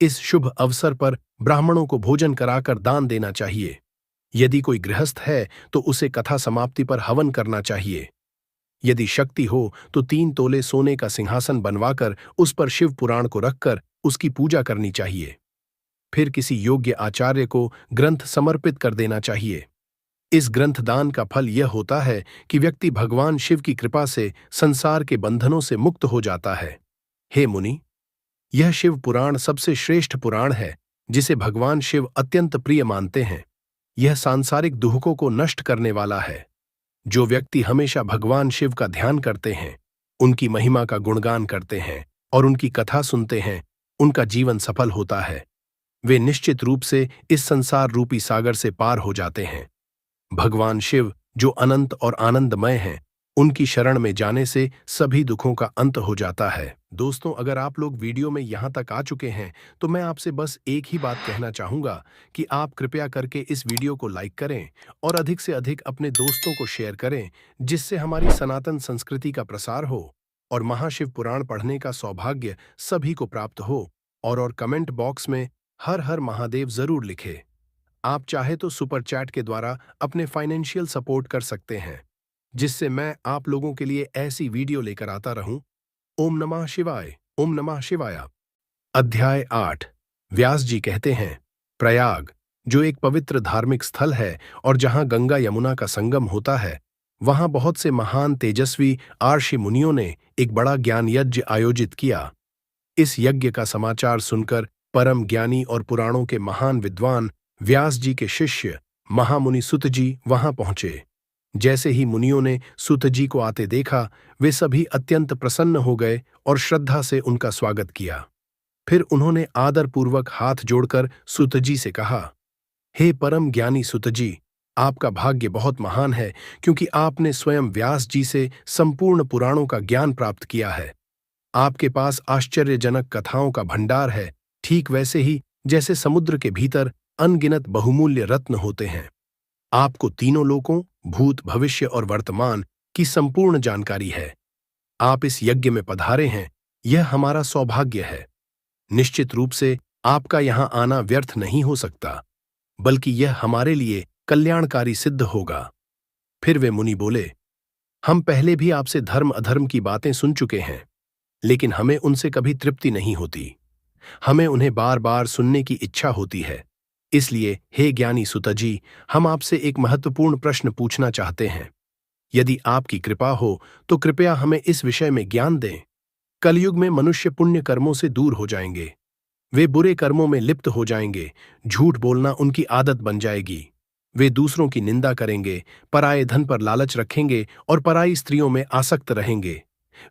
इस शुभ अवसर पर ब्राह्मणों को भोजन कराकर दान देना चाहिए। यदि कोई गृहस्थ है तो उसे कथा समाप्ति पर हवन करना चाहिए। यदि शक्ति हो तो 3 तोले सोने का सिंहासन बनवाकर उस पर शिव पुराण को रखकर उसकी पूजा करनी चाहिए। फिर किसी योग्य आचार्य को ग्रंथ समर्पित कर देना चाहिए। इस ग्रंथ दान का फल यह होता है कि व्यक्ति भगवान शिव की कृपा से संसार के बंधनों से मुक्त हो जाता है। हे मुनि, यह शिव पुराण सबसे श्रेष्ठ पुराण है जिसे भगवान शिव अत्यंत प्रिय मानते हैं। यह सांसारिक दुखों को नष्ट करने वाला है। जो व्यक्ति हमेशा भगवान शिव का ध्यान करते हैं, उनकी महिमा का गुणगान करते हैं और उनकी कथा सुनते हैं, उनका जीवन सफल होता है। वे निश्चित रूप से इस संसार रूपी सागर से पार हो जाते हैं। भगवान शिव जो अनंत और आनंदमय हैं, उनकी शरण में जाने से सभी दुखों का अंत हो जाता है। दोस्तों, अगर आप लोग वीडियो में यहाँ तक आ चुके हैं तो मैं आपसे बस एक ही बात कहना चाहूँगा कि आप कृपया करके इस वीडियो को लाइक करें और अधिक से अधिक अपने दोस्तों को शेयर करें, जिससे हमारी सनातन संस्कृति का प्रसार हो और महाशिव पुराण पढ़ने का सौभाग्य सभी को प्राप्त हो। और कमेंट बॉक्स में हर हर महादेव जरूर लिखें। आप चाहे तो सुपर चैट के द्वारा अपने फाइनेंशियल सपोर्ट कर सकते हैं, जिससे मैं आप लोगों के लिए ऐसी वीडियो लेकर आता रहूं। ओम नमः शिवाय। ओम नमः शिवाय। अध्याय 8। व्यास जी कहते हैं, प्रयाग, जो एक पवित्र धार्मिक स्थल है और जहां गंगा यमुना का संगम होता है, वहां बहुत से महान तेजस्वी आर्षि मुनियों ने एक बड़ा ज्ञान यज्ञ आयोजित किया। इस यज्ञ का समाचार सुनकर परम ज्ञानी और पुराणों के महान विद्वान व्यास जी के शिष्य महामुनि सुत जी वहां पहुंचे। जैसे ही मुनियों ने सुत जी को आते देखा, वे सभी अत्यंत प्रसन्न हो गए और श्रद्धा से उनका स्वागत किया। फिर उन्होंने आदरपूर्वक हाथ जोड़कर सुत जी से कहा, हे परम ज्ञानी सुत जी, आपका भाग्य बहुत महान है, क्योंकि आपने स्वयं व्यास जी से संपूर्ण पुराणों का ज्ञान प्राप्त किया है। आपके पास आश्चर्यजनक कथाओं का भंडार है, ठीक वैसे ही जैसे समुद्र के भीतर अनगिनत बहुमूल्य रत्न होते हैं। आपको तीनों लोकों, भूत, भविष्य और वर्तमान की संपूर्ण जानकारी है। आप इस यज्ञ में पधारे हैं, यह हमारा सौभाग्य है। निश्चित रूप से आपका यहां आना व्यर्थ नहीं हो सकता, बल्कि यह हमारे लिए कल्याणकारी सिद्ध होगा। फिर वे मुनि बोले, हम पहले भी आपसे धर्म अधर्म की बातें सुन चुके हैं, लेकिन हमें उनसे कभी तृप्ति नहीं होती। हमें उन्हें बार बार सुनने की इच्छा होती है। इसलिए हे ज्ञानी सुत जी, हम आपसे एक महत्वपूर्ण प्रश्न पूछना चाहते हैं। यदि आपकी कृपा हो तो कृपया हमें इस विषय में ज्ञान दें। कलयुग में मनुष्य पुण्य कर्मों से दूर हो जाएंगे, वे बुरे कर्मों में लिप्त हो जाएंगे, झूठ बोलना उनकी आदत बन जाएगी। वे दूसरों की निंदा करेंगे, पराये धन पर लालच रखेंगे और पराई स्त्रियों में आसक्त रहेंगे।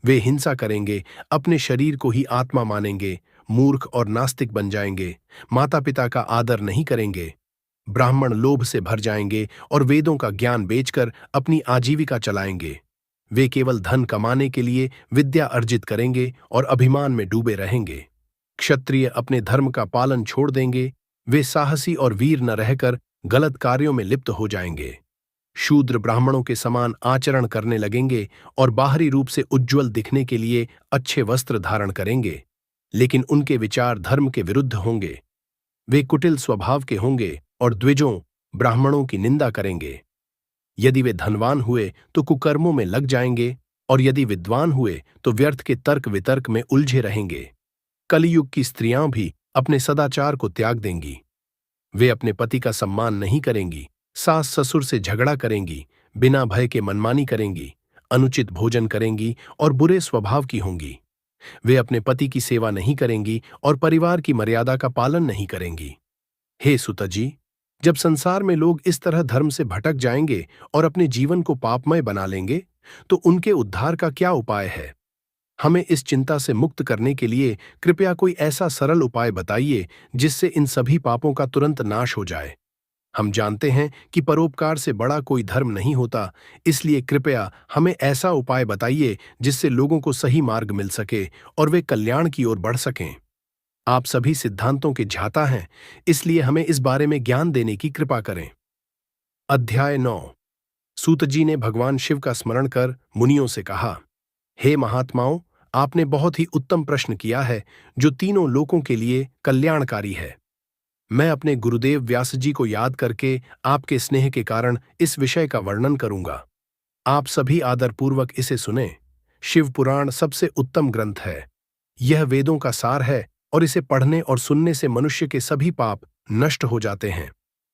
वे हिंसा करेंगे, अपने शरीर को ही आत्मा मानेंगे, मूर्ख और नास्तिक बन जाएंगे, माता पिता का आदर नहीं करेंगे, ब्राह्मण लोभ से भर जाएंगे और वेदों का ज्ञान बेचकर अपनी आजीविका चलाएंगे। वे केवल धन कमाने के लिए विद्या अर्जित करेंगे और अभिमान में डूबे रहेंगे। क्षत्रिय अपने धर्म का पालन छोड़ देंगे, वे साहसी और वीर न रहकर गलत कार्यों में लिप्त हो जाएंगे। शूद्र ब्राह्मणों के समान आचरण करने लगेंगे और बाहरी रूप से उज्ज्वल दिखने के लिए अच्छे वस्त्र धारण करेंगे, लेकिन उनके विचार धर्म के विरुद्ध होंगे। वे कुटिल स्वभाव के होंगे और द्विजों ब्राह्मणों की निंदा करेंगे। यदि वे धनवान हुए तो कुकर्मों में लग जाएंगे, और यदि विद्वान हुए तो व्यर्थ के तर्क वितर्क में उलझे रहेंगे। कलियुग की स्त्रियां भी अपने सदाचार को त्याग देंगी। वे अपने पति का सम्मान नहीं करेंगी, सास ससुर से झगड़ा करेंगी, बिना भय के मनमानी करेंगी, अनुचित भोजन करेंगी और बुरे स्वभाव की होंगी। वे अपने पति की सेवा नहीं करेंगी और परिवार की मर्यादा का पालन नहीं करेंगी। हे सुत जी, जब संसार में लोग इस तरह धर्म से भटक जाएंगे और अपने जीवन को पापमय बना लेंगे, तो उनके उद्धार का क्या उपाय है? हमें इस चिंता से मुक्त करने के लिए कृपया कोई ऐसा सरल उपाय बताइए जिससे इन सभी पापों का तुरंत नाश हो जाए। हम जानते हैं कि परोपकार से बड़ा कोई धर्म नहीं होता, इसलिए कृपया हमें ऐसा उपाय बताइए जिससे लोगों को सही मार्ग मिल सके और वे कल्याण की ओर बढ़ सकें। आप सभी सिद्धांतों के ज्ञाता हैं, इसलिए हमें इस बारे में ज्ञान देने की कृपा करें। अध्याय 9। सूत जी ने भगवान शिव का स्मरण कर मुनियों से कहा, हे महात्माओं, आपने बहुत ही उत्तम प्रश्न किया है जो तीनों लोकों के लिए कल्याणकारी है। मैं अपने गुरुदेव व्यास जी को याद करके आपके स्नेह के कारण इस विषय का वर्णन करूंगा। आप सभी आदरपूर्वक इसे सुने। शिव पुराण सबसे उत्तम ग्रंथ है। यह वेदों का सार है और इसे पढ़ने और सुनने से मनुष्य के सभी पाप नष्ट हो जाते हैं।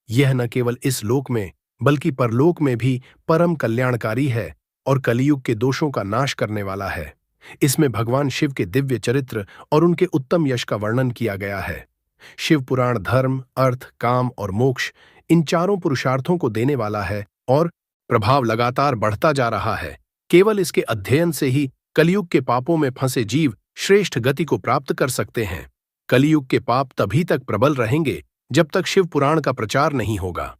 यह न केवल इस लोक में बल्कि परलोक में भी परम कल्याणकारी है और कलियुग के दोषों का नाश करने वाला है। इसमें भगवान शिव के दिव्य चरित्र और उनके उत्तम यश का वर्णन किया गया है। शिव पुराण धर्म, अर्थ, काम और मोक्ष इन चारों पुरुषार्थों को देने वाला है और प्रभाव लगातार बढ़ता जा रहा है। केवल इसके अध्ययन से ही कलियुग के पापों में फंसे जीव श्रेष्ठ गति को प्राप्त कर सकते हैं। कलियुग के पाप तभी तक प्रबल रहेंगे जब तक शिव पुराण का प्रचार नहीं होगा।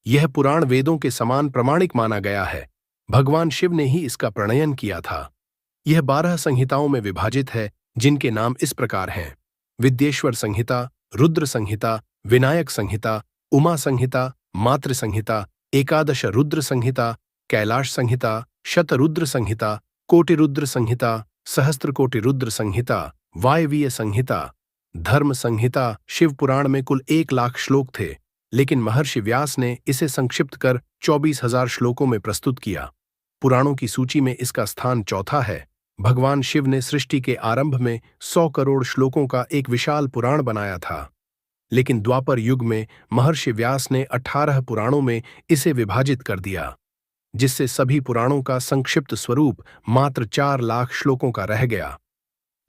यह पुराण वेदों के समान प्रामाणिक माना गया है। भगवान शिव ने ही इसका प्रणयन किया था। यह 12 संहिताओं में विभाजित है, जिनके नाम इस प्रकार हैं: विद्येश्वर संहिता, रुद्र संहिता, विनायक संहिता, उमा संहिता, मातृ संहिता, एकादश रुद्र संहिता, कैलाश संहिता, शतरुद्र संहिता, कोटिरुद्र संहिता, सहस्त्रकोटि रुद्र संहिता, वायवीय संहिता, धर्म संहिता। शिव पुराण में कुल 1,00,000 श्लोक थे, लेकिन महर्षि व्यास ने इसे संक्षिप्त कर 24,000 श्लोकों में प्रस्तुत किया। पुराणों की सूची में इसका स्थान चौथा है। भगवान शिव ने सृष्टि के आरंभ में 100 करोड़ श्लोकों का एक विशाल पुराण बनाया था, लेकिन द्वापर युग में महर्षि व्यास ने 18 पुराणों में इसे विभाजित कर दिया, जिससे सभी पुराणों का संक्षिप्त स्वरूप मात्र 4,00,000 श्लोकों का रह गया।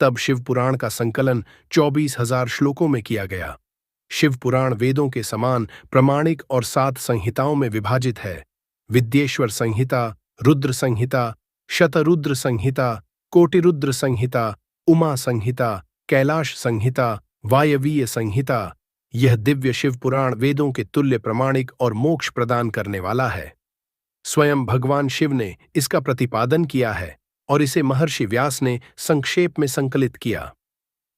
तब शिव पुराण का संकलन 24,000 श्लोकों में किया गया। शिव पुराण वेदों के समान प्रामाणिक और 7 संहिताओं में विभाजित है: विद्येश्वर संहिता, रुद्र संहिता, शतरुद्र संहिता, कोटिरुद्र संहिता, उमा संहिता, कैलाश संहिता, वायवीय संहिता। यह दिव्य शिव पुराण वेदों के तुल्य प्रामाणिक और मोक्ष प्रदान करने वाला है। स्वयं भगवान शिव ने इसका प्रतिपादन किया है और इसे महर्षि व्यास ने संक्षेप में संकलित किया।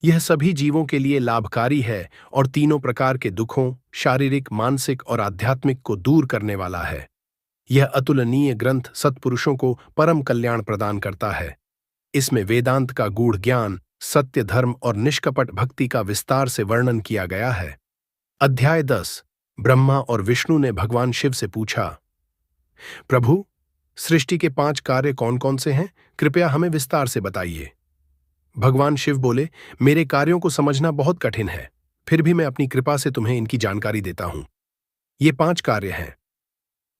यह सभी जीवों के लिए लाभकारी है और तीनों प्रकार के दुखों, शारीरिक, मानसिक और आध्यात्मिक को दूर करने वाला है। यह अतुलनीय ग्रंथ सत्पुरुषों को परम कल्याण प्रदान करता है। इसमें वेदांत का गूढ़ ज्ञान, सत्य, धर्म और निष्कपट भक्ति का विस्तार से वर्णन किया गया है। अध्याय 10। ब्रह्मा और विष्णु ने भगवान शिव से पूछा, प्रभु, सृष्टि के 5 कार्य कौन कौन से हैं? कृपया हमें विस्तार से बताइए। भगवान शिव बोले, मेरे कार्यों को समझना बहुत कठिन है, फिर भी मैं अपनी कृपा से तुम्हें इनकी जानकारी देता हूं। ये 5 कार्य हैं।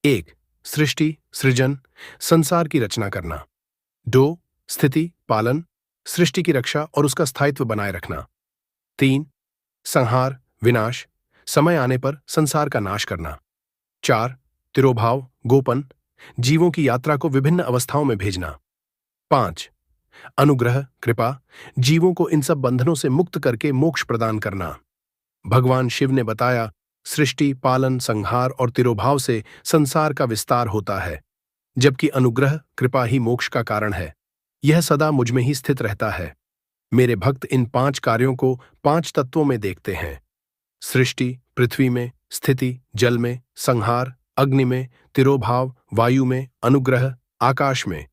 1. सृष्टि, सृजन, संसार की रचना करना। 2. स्थिति, पालन, सृष्टि की रक्षा और उसका स्थायित्व बनाए रखना। 3. संहार, विनाश, समय आने पर संसार का नाश करना। 4. तिरोभाव, गोपन, जीवों की यात्रा को विभिन्न अवस्थाओं में भेजना। 5. अनुग्रह, कृपा, जीवों को इन सब बंधनों से मुक्त करके मोक्ष प्रदान करना। भगवान शिव ने बताया, सृष्टि, पालन, संहार और तिरोभाव से संसार का विस्तार होता है, जबकि अनुग्रह, कृपा ही मोक्ष का कारण है। यह सदा मुझ में ही स्थित रहता है। मेरे भक्त इन 5 कार्यों को 5 तत्वों में देखते हैं: सृष्टि पृथ्वी में, स्थिति जल में, संहार अग्नि में, तिरोभाव वायु में, अनुग्रह आकाश में।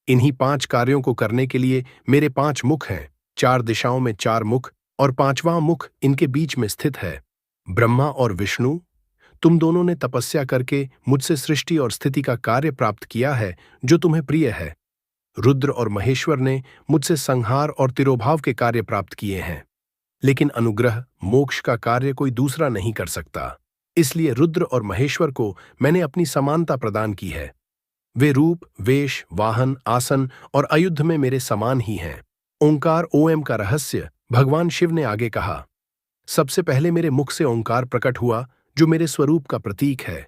इन्हीं 5 कार्यों को करने के लिए मेरे 5 मुख हैं, 4 दिशाओं में 4 मुख और 5वां मुख इनके बीच में स्थित है। ब्रह्मा और विष्णु, तुम दोनों ने तपस्या करके मुझसे सृष्टि और स्थिति का कार्य प्राप्त किया है जो तुम्हें प्रिय है। रुद्र और महेश्वर ने मुझसे संहार और तिरोभाव के कार्य प्राप्त किए हैं, लेकिन अनुग्रह मोक्ष का कार्य कोई दूसरा नहीं कर सकता। इसलिए रुद्र और महेश्वर को मैंने अपनी समानता प्रदान की है। वे रूप, वेश, वाहन, आसन और अयुद्ध में मेरे समान ही हैं। ओंकार ओएम का रहस्य भगवान शिव ने आगे कहा, सबसे पहले मेरे मुख से ओंकार प्रकट हुआ जो मेरे स्वरूप का प्रतीक है।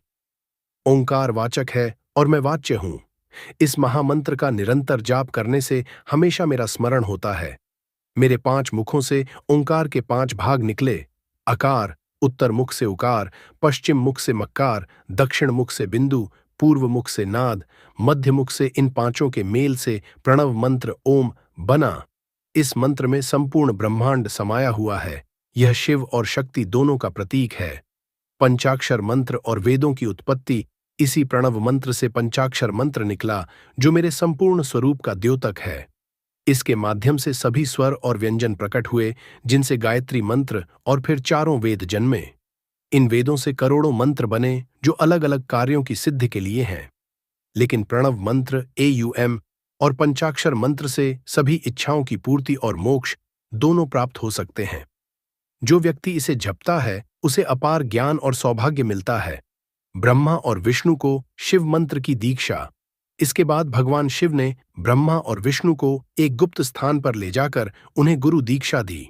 ओंकार वाचक है और मैं वाच्य हूं। इस महामंत्र का निरंतर जाप करने से हमेशा मेरा स्मरण होता है। मेरे 5 मुखों से ओंकार के 5 भाग निकले। अकार, उत्तर मुख से उकार, पश्चिम मुख से मक्कार, दक्षिण मुख से बिंदु, पूर्व मुख से नाद, मध्य मुख से इन 5 के मेल से प्रणव मंत्र ओम बना। इस मंत्र में संपूर्ण ब्रह्मांड समाया हुआ है। यह शिव और शक्ति दोनों का प्रतीक है। पंचाक्षर मंत्र और वेदों की उत्पत्ति इसी प्रणव मंत्र से पंचाक्षर मंत्र निकला जो मेरे संपूर्ण स्वरूप का द्योतक है। इसके माध्यम से सभी स्वर और व्यंजन प्रकट हुए जिनसे गायत्री मंत्र और फिर 4 वेद जन्मे। इन वेदों से करोड़ों मंत्र बने जो अलग अलग कार्यों की सिद्धि के लिए हैं। लेकिन प्रणव मंत्र एयुएम और पंचाक्षर मंत्र से सभी इच्छाओं की पूर्ति और मोक्ष दोनों प्राप्त हो सकते हैं। जो व्यक्ति इसे जपता है उसे अपार ज्ञान और सौभाग्य मिलता है। ब्रह्मा और विष्णु को शिव मंत्र की दीक्षा। इसके बाद भगवान शिव ने ब्रह्मा और विष्णु को एक गुप्त स्थान पर ले जाकर उन्हें गुरु दीक्षा दी।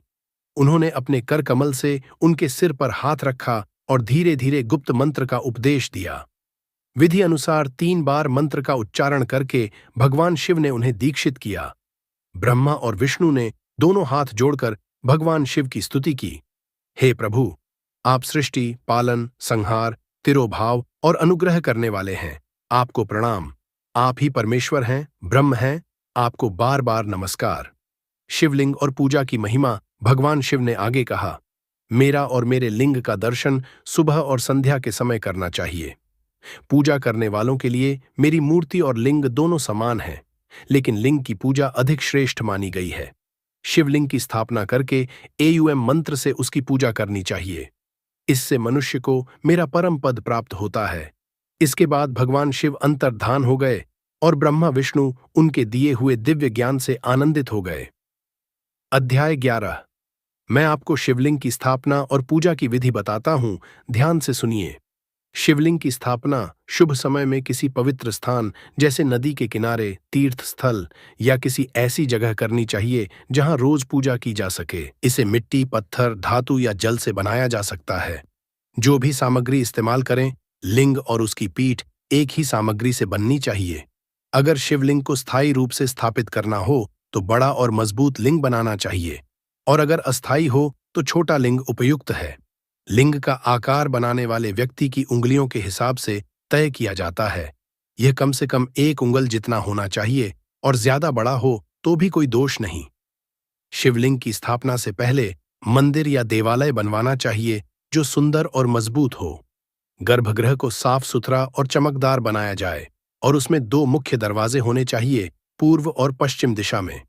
उन्होंने अपने कर कमल से उनके सिर पर हाथ रखा और धीरे धीरे गुप्त मंत्र का उपदेश दिया। विधि अनुसार 3 बार मंत्र का उच्चारण करके भगवान शिव ने उन्हें दीक्षित किया। ब्रह्मा और विष्णु ने दोनों हाथ जोड़कर भगवान शिव की स्तुति की। हे प्रभु, आप सृष्टि, पालन, संहार, तिरोभाव और अनुग्रह करने वाले हैं। आपको प्रणाम। आप ही परमेश्वर हैं, ब्रह्म हैं। आपको बार बार नमस्कार। शिवलिंग और पूजा की महिमा भगवान शिव ने आगे कहा, मेरा और मेरे लिंग का दर्शन सुबह और संध्या के समय करना चाहिए। पूजा करने वालों के लिए मेरी मूर्ति और लिंग दोनों समान हैं, लेकिन लिंग की पूजा अधिक श्रेष्ठ मानी गई है। शिवलिंग की स्थापना करके एयुएम मंत्र से उसकी पूजा करनी चाहिए। इससे मनुष्य को मेरा परम पद प्राप्त होता है। इसके बाद भगवान शिव अंतर्धान हो गए और ब्रह्मा विष्णु उनके दिए हुए दिव्य ज्ञान से आनंदित हो गए। अध्याय 11। मैं आपको शिवलिंग की स्थापना और पूजा की विधि बताता हूं, ध्यान से सुनिए। शिवलिंग की स्थापना शुभ समय में किसी पवित्र स्थान जैसे नदी के किनारे, तीर्थ स्थल या किसी ऐसी जगह करनी चाहिए जहां रोज पूजा की जा सके। इसे मिट्टी, पत्थर, धातु या जल से बनाया जा सकता है। जो भी सामग्री इस्तेमाल करें, लिंग और उसकी पीठ एक ही सामग्री से बननी चाहिए। अगर शिवलिंग को स्थायी रूप से स्थापित करना हो तो बड़ा और मजबूत लिंग बनाना चाहिए, और अगर अस्थायी हो तो छोटा लिंग उपयुक्त है। लिंग का आकार बनाने वाले व्यक्ति की उंगलियों के हिसाब से तय किया जाता है। यह कम से कम 1 उंगल जितना होना चाहिए, और ज्यादा बड़ा हो तो भी कोई दोष नहीं। शिवलिंग की स्थापना से पहले मंदिर या देवालय बनवाना चाहिए जो सुंदर और मजबूत हो। गर्भगृह को साफ सुथरा और चमकदार बनाया जाए, और उसमें 2 मुख्य दरवाजे होने चाहिए, पूर्व और पश्चिम दिशा में।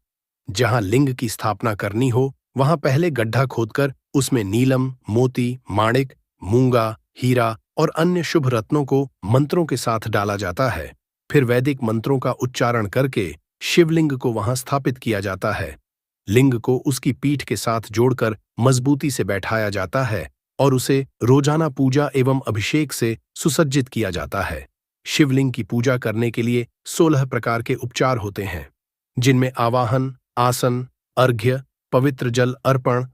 जहां लिंग की स्थापना करनी हो वहां पहले गड्ढा खोदकर उसमें नीलम, मोती, माणिक, मूंगा, हीरा और अन्य शुभ रत्नों को मंत्रों के साथ डाला जाता है। फिर वैदिक मंत्रों का उच्चारण करके शिवलिंग को वहां स्थापित किया जाता है। लिंग को उसकी पीठ के साथ जोड़कर मजबूती से बैठाया जाता है और उसे रोजाना पूजा एवं अभिषेक से सुसज्जित किया जाता है। शिवलिंग की पूजा करने के लिए 16 प्रकार के उपचार होते हैं, जिनमें आवाहन, आसन, अर्घ्य, पवित्र जल अर्पण,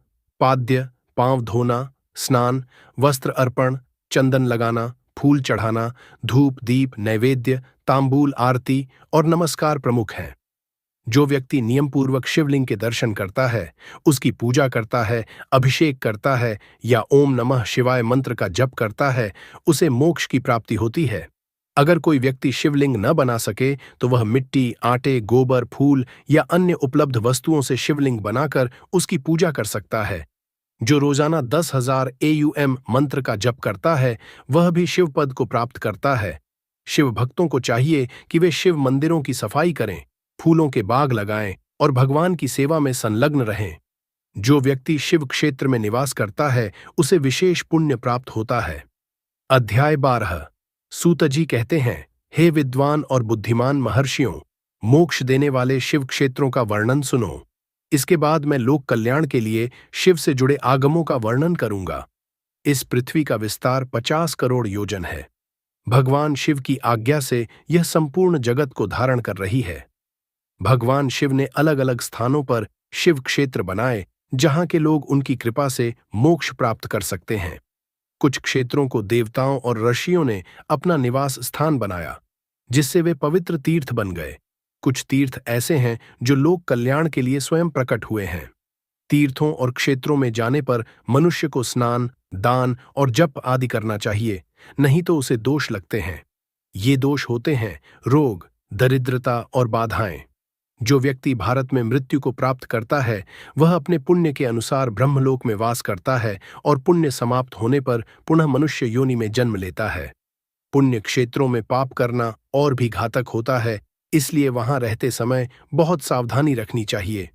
पाद्य, पांव धोना, स्नान, वस्त्र अर्पण, चंदन लगाना, फूल चढ़ाना, धूप, दीप, नैवेद्य, तांबूल आरती और नमस्कार प्रमुख हैं। जो व्यक्ति नियमपूर्वक शिवलिंग के दर्शन करता है, उसकी पूजा करता है, अभिषेक करता है या ओम नमः शिवाय मंत्र का जप करता है, उसे मोक्ष की प्राप्ति होती है। अगर कोई व्यक्ति शिवलिंग न बना सके तो वह मिट्टी, आटे, गोबर, फूल या अन्य उपलब्ध वस्तुओं से शिवलिंग बनाकर उसकी पूजा कर सकता है। जो रोजाना 10,000 AUM मंत्र का जप करता है वह भी शिव पद को प्राप्त करता है। शिव भक्तों को चाहिए कि वे शिव मंदिरों की सफाई करें, फूलों के बाग लगाएं और भगवान की सेवा में संलग्न रहें। जो व्यक्ति शिव क्षेत्र में निवास करता है उसे विशेष पुण्य प्राप्त होता है। अध्याय 12। सूत जी कहते हैं, हे विद्वान और बुद्धिमान महर्षियों, मोक्ष देने वाले शिव क्षेत्रों का वर्णन सुनो। इसके बाद मैं लोक कल्याण के लिए शिव से जुड़े आगमों का वर्णन करूंगा। इस पृथ्वी का विस्तार 50 करोड़ योजन है। भगवान शिव की आज्ञा से यह संपूर्ण जगत को धारण कर रही है। भगवान शिव ने अलग अलग स्थानों पर शिव क्षेत्र बनाए जहां के लोग उनकी कृपा से मोक्ष प्राप्त कर सकते हैं। कुछ क्षेत्रों को देवताओं और ऋषियों ने अपना निवास स्थान बनाया, जिससे वे पवित्र तीर्थ बन गए। कुछ तीर्थ ऐसे हैं जो लोक कल्याण के लिए स्वयं प्रकट हुए हैं। तीर्थों और क्षेत्रों में जाने पर मनुष्य को स्नान, दान और जप आदि करना चाहिए, नहीं तो उसे दोष लगते हैं। ये दोष होते हैं रोग, दरिद्रता और बाधाएं। जो व्यक्ति भारत में मृत्यु को प्राप्त करता है वह अपने पुण्य के अनुसार ब्रह्मलोक में वास करता है और पुण्य समाप्त होने पर पुनः मनुष्य योनि में जन्म लेता है। पुण्य क्षेत्रों में पाप करना और भी घातक होता है, इसलिए वहां रहते समय बहुत सावधानी रखनी चाहिए।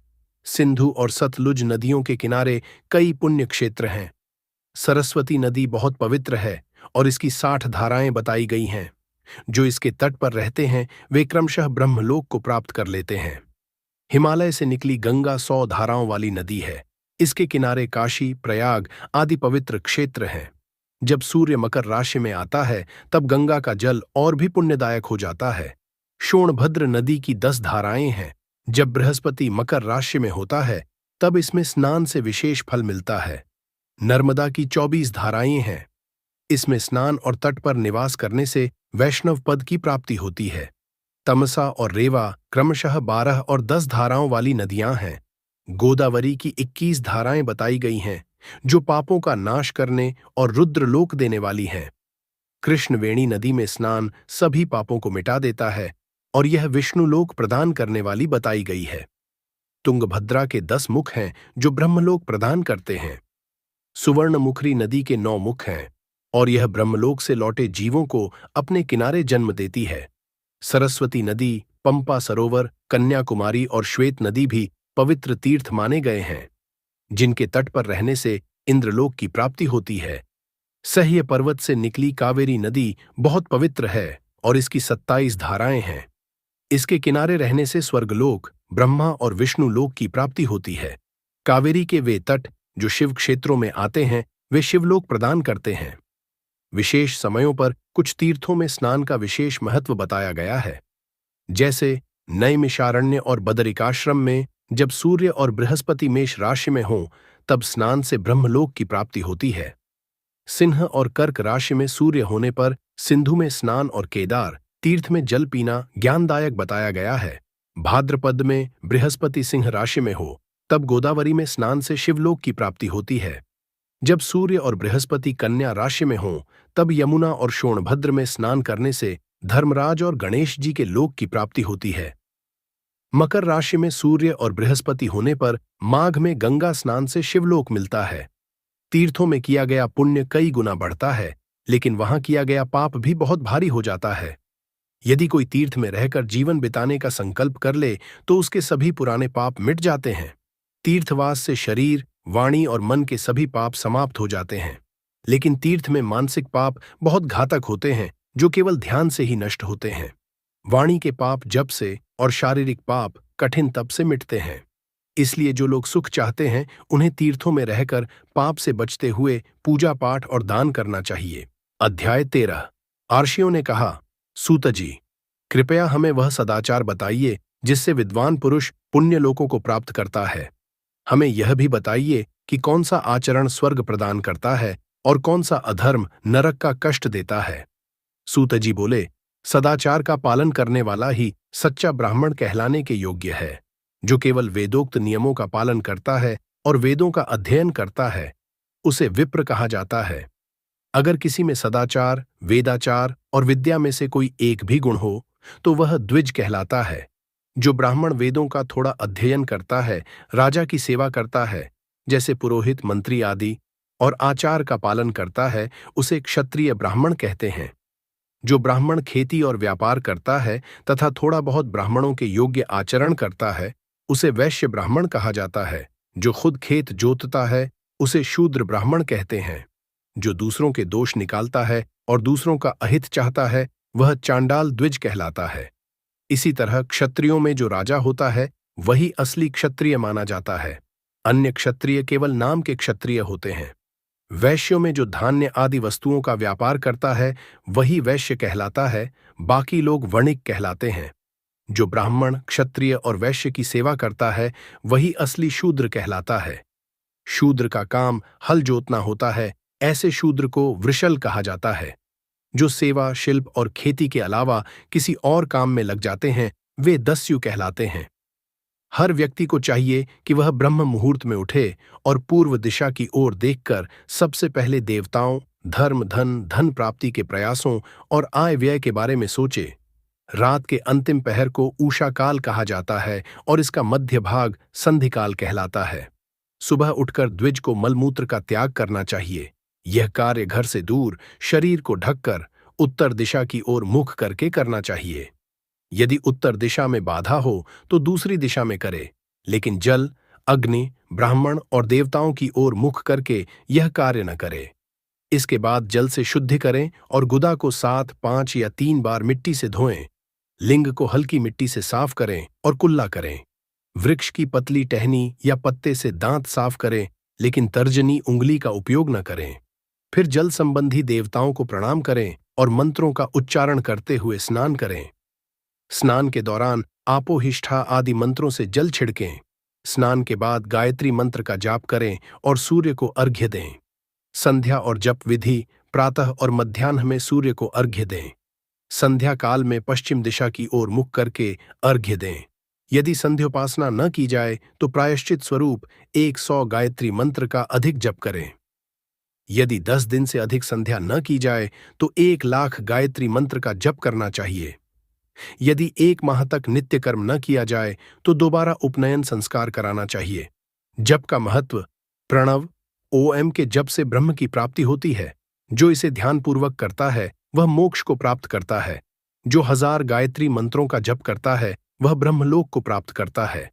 सिंधु और सतलुज नदियों के किनारे कई पुण्य क्षेत्र हैं। सरस्वती नदी बहुत पवित्र है और इसकी 60 धाराएं बताई गई हैं। जो इसके तट पर रहते हैं वे क्रमशः ब्रह्मलोक को प्राप्त कर लेते हैं। हिमालय से निकली गंगा 100 धाराओं वाली नदी है। इसके किनारे काशी, प्रयाग आदि पवित्र क्षेत्र हैं। जब सूर्य मकर राशि में आता है तब गंगा का जल और भी पुण्यदायक हो जाता है। शोणभद्र नदी की 10 धाराएं हैं। जब बृहस्पति मकर राशि में होता है तब इसमें स्नान से विशेष फल मिलता है। नर्मदा की 24 धाराएं हैं। इसमें स्नान और तट पर निवास करने से वैष्णव पद की प्राप्ति होती है। तमसा और रेवा क्रमशः 12 और 10 धाराओं वाली नदियां हैं। गोदावरी की 21 धाराएं बताई गई हैं, जो पापों का नाश करने और रुद्रलोक देने वाली हैं। कृष्णवेणी नदी में स्नान सभी पापों को मिटा देता है और यह विष्णुलोक प्रदान करने वाली बताई गई है। तुंगभद्रा के 10 मुख हैं जो ब्रह्मलोक प्रदान करते हैं। सुवर्णमुखरी नदी के 9 मुख हैं और यह ब्रह्मलोक से लौटे जीवों को अपने किनारे जन्म देती है। सरस्वती नदी, पंपा सरोवर, कन्याकुमारी और श्वेत नदी भी पवित्र तीर्थ माने गए हैं, जिनके तट पर रहने से इंद्रलोक की प्राप्ति होती है। सह्य पर्वत से निकली कावेरी नदी बहुत पवित्र है और इसकी 27 धाराएं हैं। इसके किनारे रहने से स्वर्गलोक, ब्रह्मा और विष्णु लोक की प्राप्ति होती है। कावेरी के वे तट जो शिव क्षेत्रों में आते हैं वे शिवलोक प्रदान करते हैं। विशेष समयों पर कुछ तीर्थों में स्नान का विशेष महत्व बताया गया है। जैसे नैमिषारण्य और बदरिकाश्रम में जब सूर्य और बृहस्पति मेष राशि में हों तब स्नान से ब्रह्मलोक की प्राप्ति होती है। सिंह और कर्क राशि में सूर्य होने पर सिंधु में स्नान और केदार तीर्थ में जल पीना ज्ञानदायक बताया गया है। भाद्रपद में बृहस्पति सिंह राशि में हो तब गोदावरी में स्नान से शिवलोक की प्राप्ति होती है। जब सूर्य और बृहस्पति कन्या राशि में हों तब यमुना और शोणभद्र में स्नान करने से धर्मराज और गणेश जी के लोक की प्राप्ति होती है। मकर राशि में सूर्य और बृहस्पति होने पर माघ में गंगा स्नान से शिवलोक मिलता है। तीर्थों में किया गया पुण्य कई गुना बढ़ता है, लेकिन वहां किया गया पाप भी बहुत भारी हो जाता है। यदि कोई तीर्थ में रहकर जीवन बिताने का संकल्प कर ले तो उसके सभी पुराने पाप मिट जाते हैं। तीर्थवास से शरीर, वाणी और मन के सभी पाप समाप्त हो जाते हैं। लेकिन तीर्थ में मानसिक पाप बहुत घातक होते हैं जो केवल ध्यान से ही नष्ट होते हैं। वाणी के पाप जप से और शारीरिक पाप कठिन तप से मिटते हैं। इसलिए जो लोग सुख चाहते हैं उन्हें तीर्थों में रहकर पाप से बचते हुए पूजा पाठ और दान करना चाहिए। अध्याय 13। आर्षियों ने कहा, सूत जी, कृपया हमें वह सदाचार बताइए जिससे विद्वान पुरुष पुण्य लोकों को प्राप्त करता है। हमें यह भी बताइए कि कौन सा आचरण स्वर्ग प्रदान करता है और कौन सा अधर्म नरक का कष्ट देता है। सूत जी बोले, सदाचार का पालन करने वाला ही सच्चा ब्राह्मण कहलाने के योग्य है। जो केवल वेदोक्त नियमों का पालन करता है और वेदों का अध्ययन करता है उसे विप्र कहा जाता है। अगर किसी में सदाचार, वेदाचार और विद्या में से कोई एक भी गुण हो तो वह द्विज कहलाता है। जो ब्राह्मण वेदों का थोड़ा अध्ययन करता है, राजा की सेवा करता है, जैसे पुरोहित, मंत्री आदि, और आचार का पालन करता है, उसे क्षत्रिय ब्राह्मण कहते हैं। जो ब्राह्मण खेती और व्यापार करता है तथा थोड़ा बहुत ब्राह्मणों के योग्य आचरण करता है, उसे वैश्य ब्राह्मण कहा जाता है। जो खुद खेत जोतता है, उसे शूद्र ब्राह्मण कहते हैं। जो दूसरों के दोष निकालता है और दूसरों का अहित चाहता है, वह चांडाल द्विज कहलाता है। इसी तरह क्षत्रियों में जो राजा होता है, वही असली क्षत्रिय माना जाता है। अन्य क्षत्रिय केवल नाम के क्षत्रिय होते हैं। वैश्यों में जो धान्य आदि वस्तुओं का व्यापार करता है, वही वैश्य कहलाता है, बाकी लोग वणिक कहलाते हैं। जो ब्राह्मण, क्षत्रिय और वैश्य की सेवा करता है, वही असली शूद्र कहलाता है। शूद्र का काम हल जोतना होता है, ऐसे शूद्र को वृषल कहा जाता है। जो सेवा, शिल्प और खेती के अलावा किसी और काम में लग जाते हैं, वे दस्यु कहलाते हैं। हर व्यक्ति को चाहिए कि वह ब्रह्म मुहूर्त में उठे और पूर्व दिशा की ओर देखकर सबसे पहले देवताओं, धर्म, धन प्राप्ति के प्रयासों और आय व्यय के बारे में सोचे। रात के अंतिम पहर को उषा काल कहा जाता है और इसका मध्य भाग संधिकाल कहलाता है। सुबह उठकर द्विज को मलमूत्र का त्याग करना चाहिए। यह कार्य घर से दूर, शरीर को ढककर, उत्तर दिशा की ओर मुख करके करना चाहिए। यदि उत्तर दिशा में बाधा हो तो दूसरी दिशा में करे, लेकिन जल, अग्नि, ब्राह्मण और देवताओं की ओर मुख करके यह कार्य न करे। इसके बाद जल से शुद्धि करें और गुदा को 7, 5 या 3 बार मिट्टी से धोएं। लिंग को हल्की मिट्टी से साफ करें और कुल्ला करें। वृक्ष की पतली टहनी या पत्ते से दांत साफ करें, लेकिन तर्जनी उंगली का उपयोग न करें। फिर जल संबंधी देवताओं को प्रणाम करें और मंत्रों का उच्चारण करते हुए स्नान करें। स्नान के दौरान आपोहिष्ठा आदि मंत्रों से जल छिड़कें। स्नान के बाद गायत्री मंत्र का जाप करें और सूर्य को अर्घ्य दें। संध्या और जप विधि: प्रातः और मध्याह्न में सूर्य को अर्घ्य दें। संध्या काल में पश्चिम दिशा की ओर मुख करके अर्घ्य दें। यदि संध्योपासना न की जाए तो प्रायश्चित स्वरूप 100 गायत्री मंत्र का अधिक जप करें। यदि 10 दिन से अधिक संध्या न की जाए तो 1,00,000 गायत्री मंत्र का जप करना चाहिए। यदि 1 माह तक नित्य कर्म न किया जाए तो दोबारा उपनयन संस्कार कराना चाहिए। जप का महत्व: प्रणव, ओम के जप से ब्रह्म की प्राप्ति होती है। जो इसे ध्यानपूर्वक करता है, वह मोक्ष को प्राप्त करता है। जो 1000 गायत्री मंत्रों का जप करता है, वह ब्रह्मलोक को प्राप्त करता है।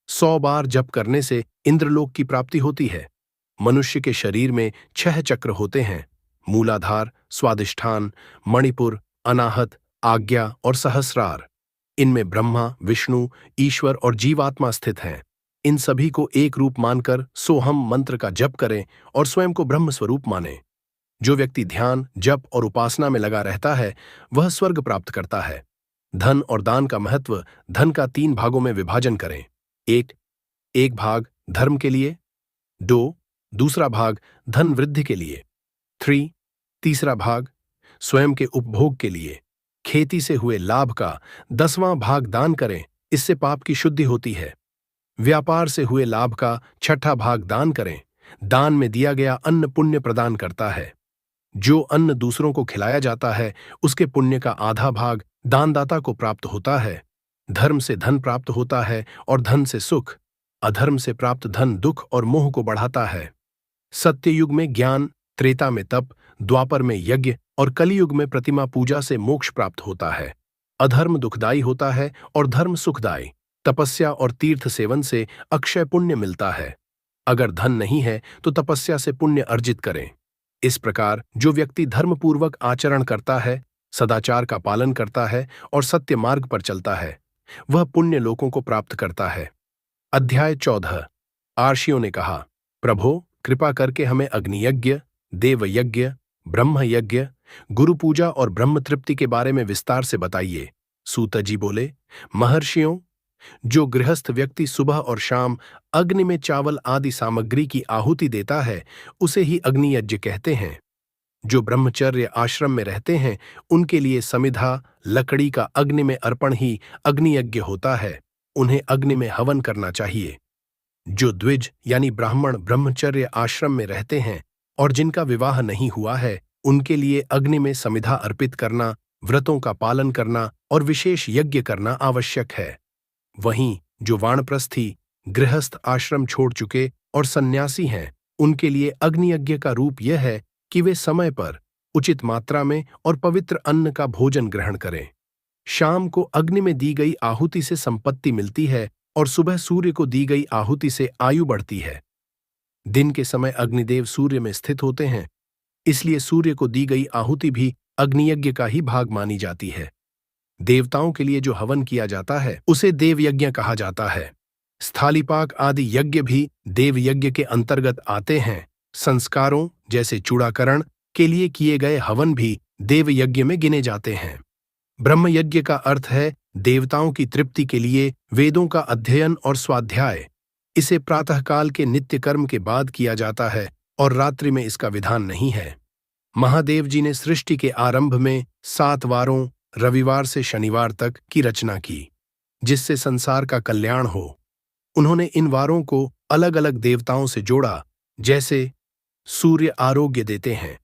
100 बार जप करने से इंद्रलोक की प्राप्ति होती है। मनुष्य के शरीर में 6 चक्र होते हैं: मूलाधार, स्वादिष्ठान, मणिपुर, अनाहत, आज्ञा और सहस्रार। इनमें ब्रह्मा, विष्णु, ईश्वर और जीवात्मा स्थित हैं। इन सभी को एक रूप मानकर सोहम मंत्र का जप करें और स्वयं को ब्रह्म स्वरूप मानें। जो व्यक्ति ध्यान, जप और उपासना में लगा रहता है, वह स्वर्ग प्राप्त करता है। धन और दान का महत्व: धन का 3 भागों में विभाजन करें। 1 भाग धर्म के लिए, 2 दूसरा भाग धन वृद्धि के लिए, 3 तीसरा भाग स्वयं के उपभोग के लिए। खेती से हुए लाभ का 10वां भाग दान करें, इससे पाप की शुद्धि होती है। व्यापार से हुए लाभ का 6ठा भाग दान करें। दान में दिया गया अन्न पुण्य प्रदान करता है। जो अन्न दूसरों को खिलाया जाता है, उसके पुण्य का आधा भाग दानदाता को प्राप्त होता है। धर्म से धन प्राप्त होता है और धन से सुख। अधर्म से प्राप्त धन दुख और मोह को बढ़ाता है। सत्ययुग में ज्ञान, त्रेता में तप, द्वापर में यज्ञ और कलियुग में प्रतिमा पूजा से मोक्ष प्राप्त होता है। अधर्म दुखदायी होता है और धर्म सुखदायी। तपस्या और तीर्थ सेवन से अक्षय पुण्य मिलता है। अगर धन नहीं है तो तपस्या से पुण्य अर्जित करें। इस प्रकार जो व्यक्ति धर्मपूर्वक आचरण करता है, सदाचार का पालन करता है और सत्य मार्ग पर चलता है, वह पुण्य लोकों को प्राप्त करता है। अध्याय 14। आर्षियों ने कहा, प्रभो, कृपा करके हमें अग्नियज्ञ, देवयज्ञ, ब्रह्मयज्ञ, गुरु पूजा और ब्रह्म तृप्ति के बारे में विस्तार से बताइए। सूत जी बोले, महर्षियों, जो गृहस्थ व्यक्ति सुबह और शाम अग्नि में चावल आदि सामग्री की आहुति देता है, उसे ही अग्नियज्ञ कहते हैं। जो ब्रह्मचर्य आश्रम में रहते हैं, उनके लिए समिधा, लकड़ी का अग्नि में अर्पण ही अग्नियज्ञ होता है। उन्हें अग्नि में हवन करना चाहिए। जो द्विज यानी ब्राह्मण ब्रह्मचर्य आश्रम में रहते हैं और जिनका विवाह नहीं हुआ है, उनके लिए अग्नि में समिधा अर्पित करना, व्रतों का पालन करना और विशेष यज्ञ करना आवश्यक है। वहीं जो वानप्रस्थी गृहस्थ आश्रम छोड़ चुके और सन्यासी हैं, उनके लिए अग्नि यज्ञ का रूप यह है कि वे समय पर, उचित मात्रा में और पवित्र अन्न का भोजन ग्रहण करें। शाम को अग्नि में दी गई आहुति से संपत्ति मिलती है और सुबह सूर्य को दी गई आहुति से आयु बढ़ती है। दिन के समय अग्निदेव सूर्य में स्थित होते हैं, इसलिए सूर्य को दी गई आहुति भी अग्नियज्ञ का ही भाग मानी जाती है। देवताओं के लिए जो हवन किया जाता है उसे देव यज्ञ कहा जाता है। स्थालीपाक आदि यज्ञ भी देव यज्ञ के अंतर्गत आते हैं। संस्कारों जैसे चूड़ाकरण के लिए किए गए हवन भी देव यज्ञ में गिने जाते हैं। ब्रह्म यज्ञ का अर्थ है देवताओं की तृप्ति के लिए वेदों का अध्ययन और स्वाध्याय। इसे प्रातःकाल के नित्य कर्म के बाद किया जाता है और रात्रि में इसका विधान नहीं है। महादेव जी ने सृष्टि के आरंभ में 7 वारों, रविवार से शनिवार तक की रचना की, जिससे संसार का कल्याण हो। उन्होंने इन वारों को अलग अलग देवताओं से जोड़ा, जैसे सूर्य आरोग्य देते हैं,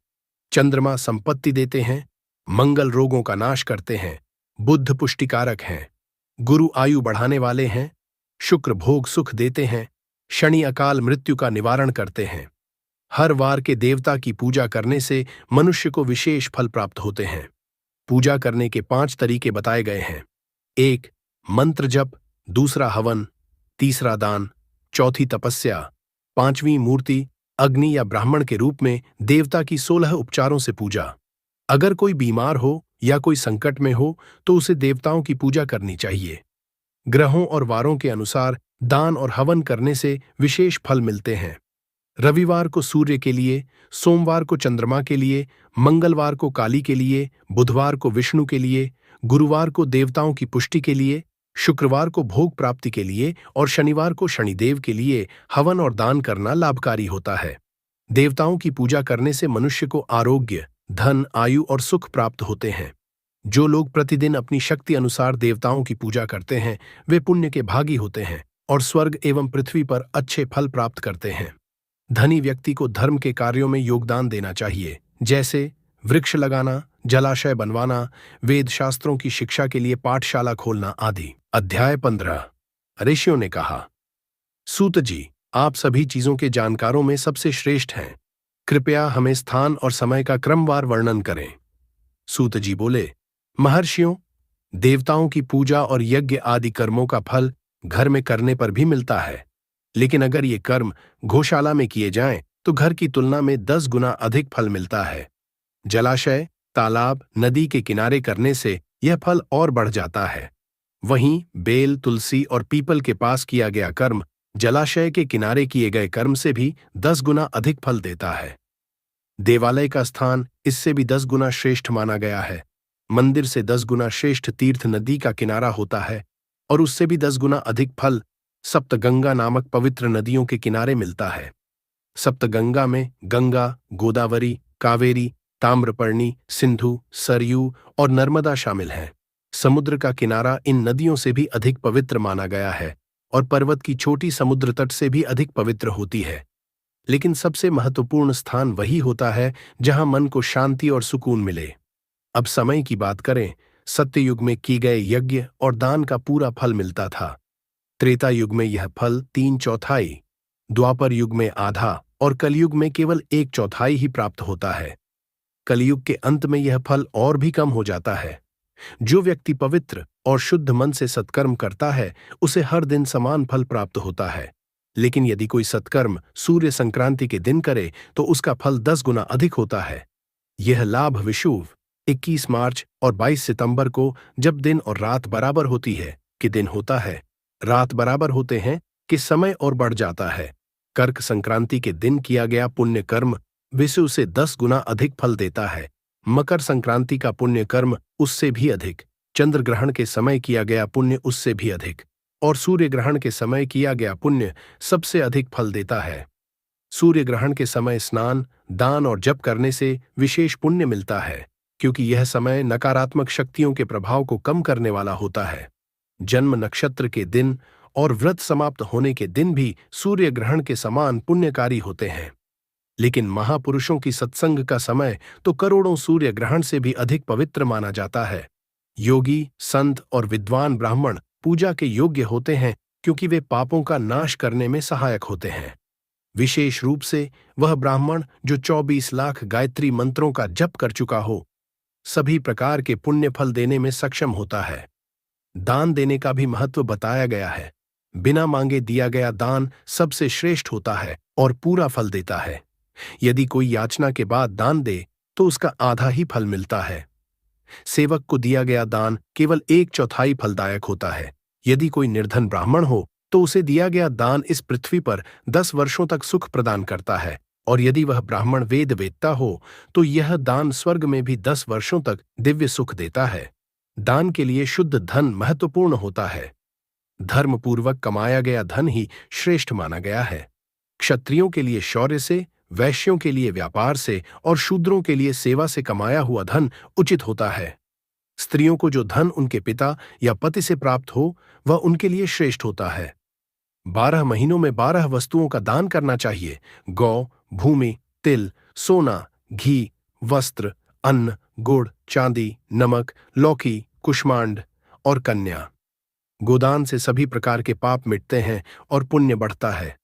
चंद्रमा संपत्ति देते हैं, मंगल रोगों का नाश करते हैं, बुध पुष्टिकारक हैं, गुरु आयु बढ़ाने वाले हैं, शुक्र भोग सुख देते हैं, शनि अकाल मृत्यु का निवारण करते हैं। हर वार के देवता की पूजा करने से मनुष्य को विशेष फल प्राप्त होते हैं। पूजा करने के 5 तरीके बताए गए हैं। 1. मंत्र जप, दूसरा हवन, तीसरा दान, चौथी तपस्या, 5वीं मूर्ति अग्नि या ब्राह्मण के रूप में देवता की 16 उपचारों से पूजा। अगर कोई बीमार हो या कोई संकट में हो तो उसे देवताओं की पूजा करनी चाहिए। ग्रहों और वारों के अनुसार दान और हवन करने से विशेष फल मिलते हैं। रविवार को सूर्य के लिए, सोमवार को चंद्रमा के लिए, मंगलवार को काली के लिए, बुधवार को विष्णु के लिए, गुरुवार को देवताओं की पुष्टि के लिए, शुक्रवार को भोग प्राप्ति के लिए और शनिवार को शनिदेव के लिए हवन और दान करना लाभकारी होता है। देवताओं की पूजा करने से मनुष्य को आरोग्य, धन, आयु और सुख प्राप्त होते हैं। जो लोग प्रतिदिन अपनी शक्ति अनुसार देवताओं की पूजा करते हैं वे पुण्य के भागी होते हैं और स्वर्ग एवं पृथ्वी पर अच्छे फल प्राप्त करते हैं। धनी व्यक्ति को धर्म के कार्यों में योगदान देना चाहिए, जैसे वृक्ष लगाना, जलाशय बनवाना, वेद शास्त्रों की शिक्षा के लिए पाठशाला खोलना आदि। अध्याय 15। ऋषियों ने कहा, सूत जी, आप सभी चीजों के जानकारों में सबसे श्रेष्ठ हैं। कृपया हमें स्थान और समय का क्रमवार वर्णन करें। सूत जी बोले, महर्षियों, देवताओं की पूजा और यज्ञ आदि कर्मों का फल घर में करने पर भी मिलता है, लेकिन अगर ये कर्म गौशाला में किए जाएं तो घर की तुलना में 10 गुना अधिक फल मिलता है। जलाशय, तालाब, नदी के किनारे करने से यह फल और बढ़ जाता है। वहीं बेल, तुलसी और पीपल के पास किया गया कर्म जलाशय के किनारे किए गए कर्म से भी 10 गुना अधिक फल देता है। देवालय का स्थान इससे भी 10 गुना श्रेष्ठ माना गया है। मंदिर से 10 गुना श्रेष्ठ तीर्थ नदी का किनारा होता है और उससे भी 10 गुना अधिक फल सप्तगंगा नामक पवित्र नदियों के किनारे मिलता है। सप्तगंगा में गंगा, गोदावरी, कावेरी, ताम्रपर्णी, सिंधु, सरयू और नर्मदा शामिल हैं। समुद्र का किनारा इन नदियों से भी अधिक पवित्र माना गया है और पर्वत की चोटी समुद्र तट से भी अधिक पवित्र होती है। लेकिन सबसे महत्वपूर्ण स्थान वही होता है जहां मन को शांति और सुकून मिले। अब समय की बात करें, सत्ययुग में की गए यज्ञ और दान का पूरा फल मिलता था। त्रेता युग में यह फल 3/4, द्वापर युग में आधा और कलयुग में केवल 1/4 ही प्राप्त होता है। कलयुग के अंत में यह फल और भी कम हो जाता है। जो व्यक्ति पवित्र और शुद्ध मन से सत्कर्म करता है उसे हर दिन समान फल प्राप्त होता है, लेकिन यदि कोई सत्कर्म सूर्य संक्रांति के दिन करे तो उसका फल 10 गुना अधिक होता है। यह लाभ विषुव 21 मार्च और 22 सितंबर को, जब दिन और रात बराबर होती है, कि दिन होता है। रात बराबर होते हैं कि समय और बढ़ जाता है। कर्क संक्रांति के दिन किया गया पुण्य कर्म विषुव से 10 गुना अधिक फल देता है। मकर संक्रांति का पुण्य कर्म उससे भी अधिक, चंद्र ग्रहण के समय किया गया पुण्य उससे भी अधिक और सूर्य ग्रहण के समय किया गया पुण्य सबसे अधिक फल देता है। सूर्य ग्रहण के समय स्नान, दान और जप करने से विशेष पुण्य मिलता है, क्योंकि यह समय नकारात्मक शक्तियों के प्रभाव को कम करने वाला होता है। जन्म नक्षत्र के दिन और व्रत समाप्त होने के दिन भी सूर्य ग्रहण के समान पुण्यकारी होते हैं। लेकिन महापुरुषों की सत्संग का समय तो करोड़ों सूर्य ग्रहण से भी अधिक पवित्र माना जाता है। योगी, संत और विद्वान ब्राह्मण पूजा के योग्य होते हैं क्योंकि वे पापों का नाश करने में सहायक होते हैं। विशेष रूप से वह ब्राह्मण जो 24 लाख गायत्री मंत्रों का जप कर चुका हो, सभी प्रकार के पुण्य फल देने में सक्षम होता है। दान देने का भी महत्व बताया गया है। बिना मांगे दिया गया दान सबसे श्रेष्ठ होता है और पूरा फल देता है। यदि कोई याचना के बाद दान दे तो उसका आधा ही फल मिलता है। सेवक को दिया गया दान केवल 1/4 फलदायक होता है। यदि कोई निर्धन ब्राह्मण हो तो उसे दिया गया दान इस पृथ्वी पर 10 वर्षों तक सुख प्रदान करता है, और यदि वह ब्राह्मण वेद वेत्ता हो तो यह दान स्वर्ग में भी 10 वर्षों तक दिव्य सुख देता है। दान के लिए शुद्ध धन महत्वपूर्ण होता है। धर्मपूर्वक कमाया गया धन ही श्रेष्ठ माना गया है। क्षत्रियों के लिए शौर्य से, वैश्यों के लिए व्यापार से और शूद्रों के लिए सेवा से कमाया हुआ धन उचित होता है। स्त्रियों को जो धन उनके पिता या पति से प्राप्त हो वह उनके लिए श्रेष्ठ होता है। 12 महीनों में 12 वस्तुओं का दान करना चाहिए: गौ, भूमि, तिल, सोना, घी, वस्त्र, अन्न, गुड़, चांदी, नमक, लौकी, कुष्मांड और कन्या। गोदान से सभी प्रकार के पाप मिटते हैं और पुण्य बढ़ता है।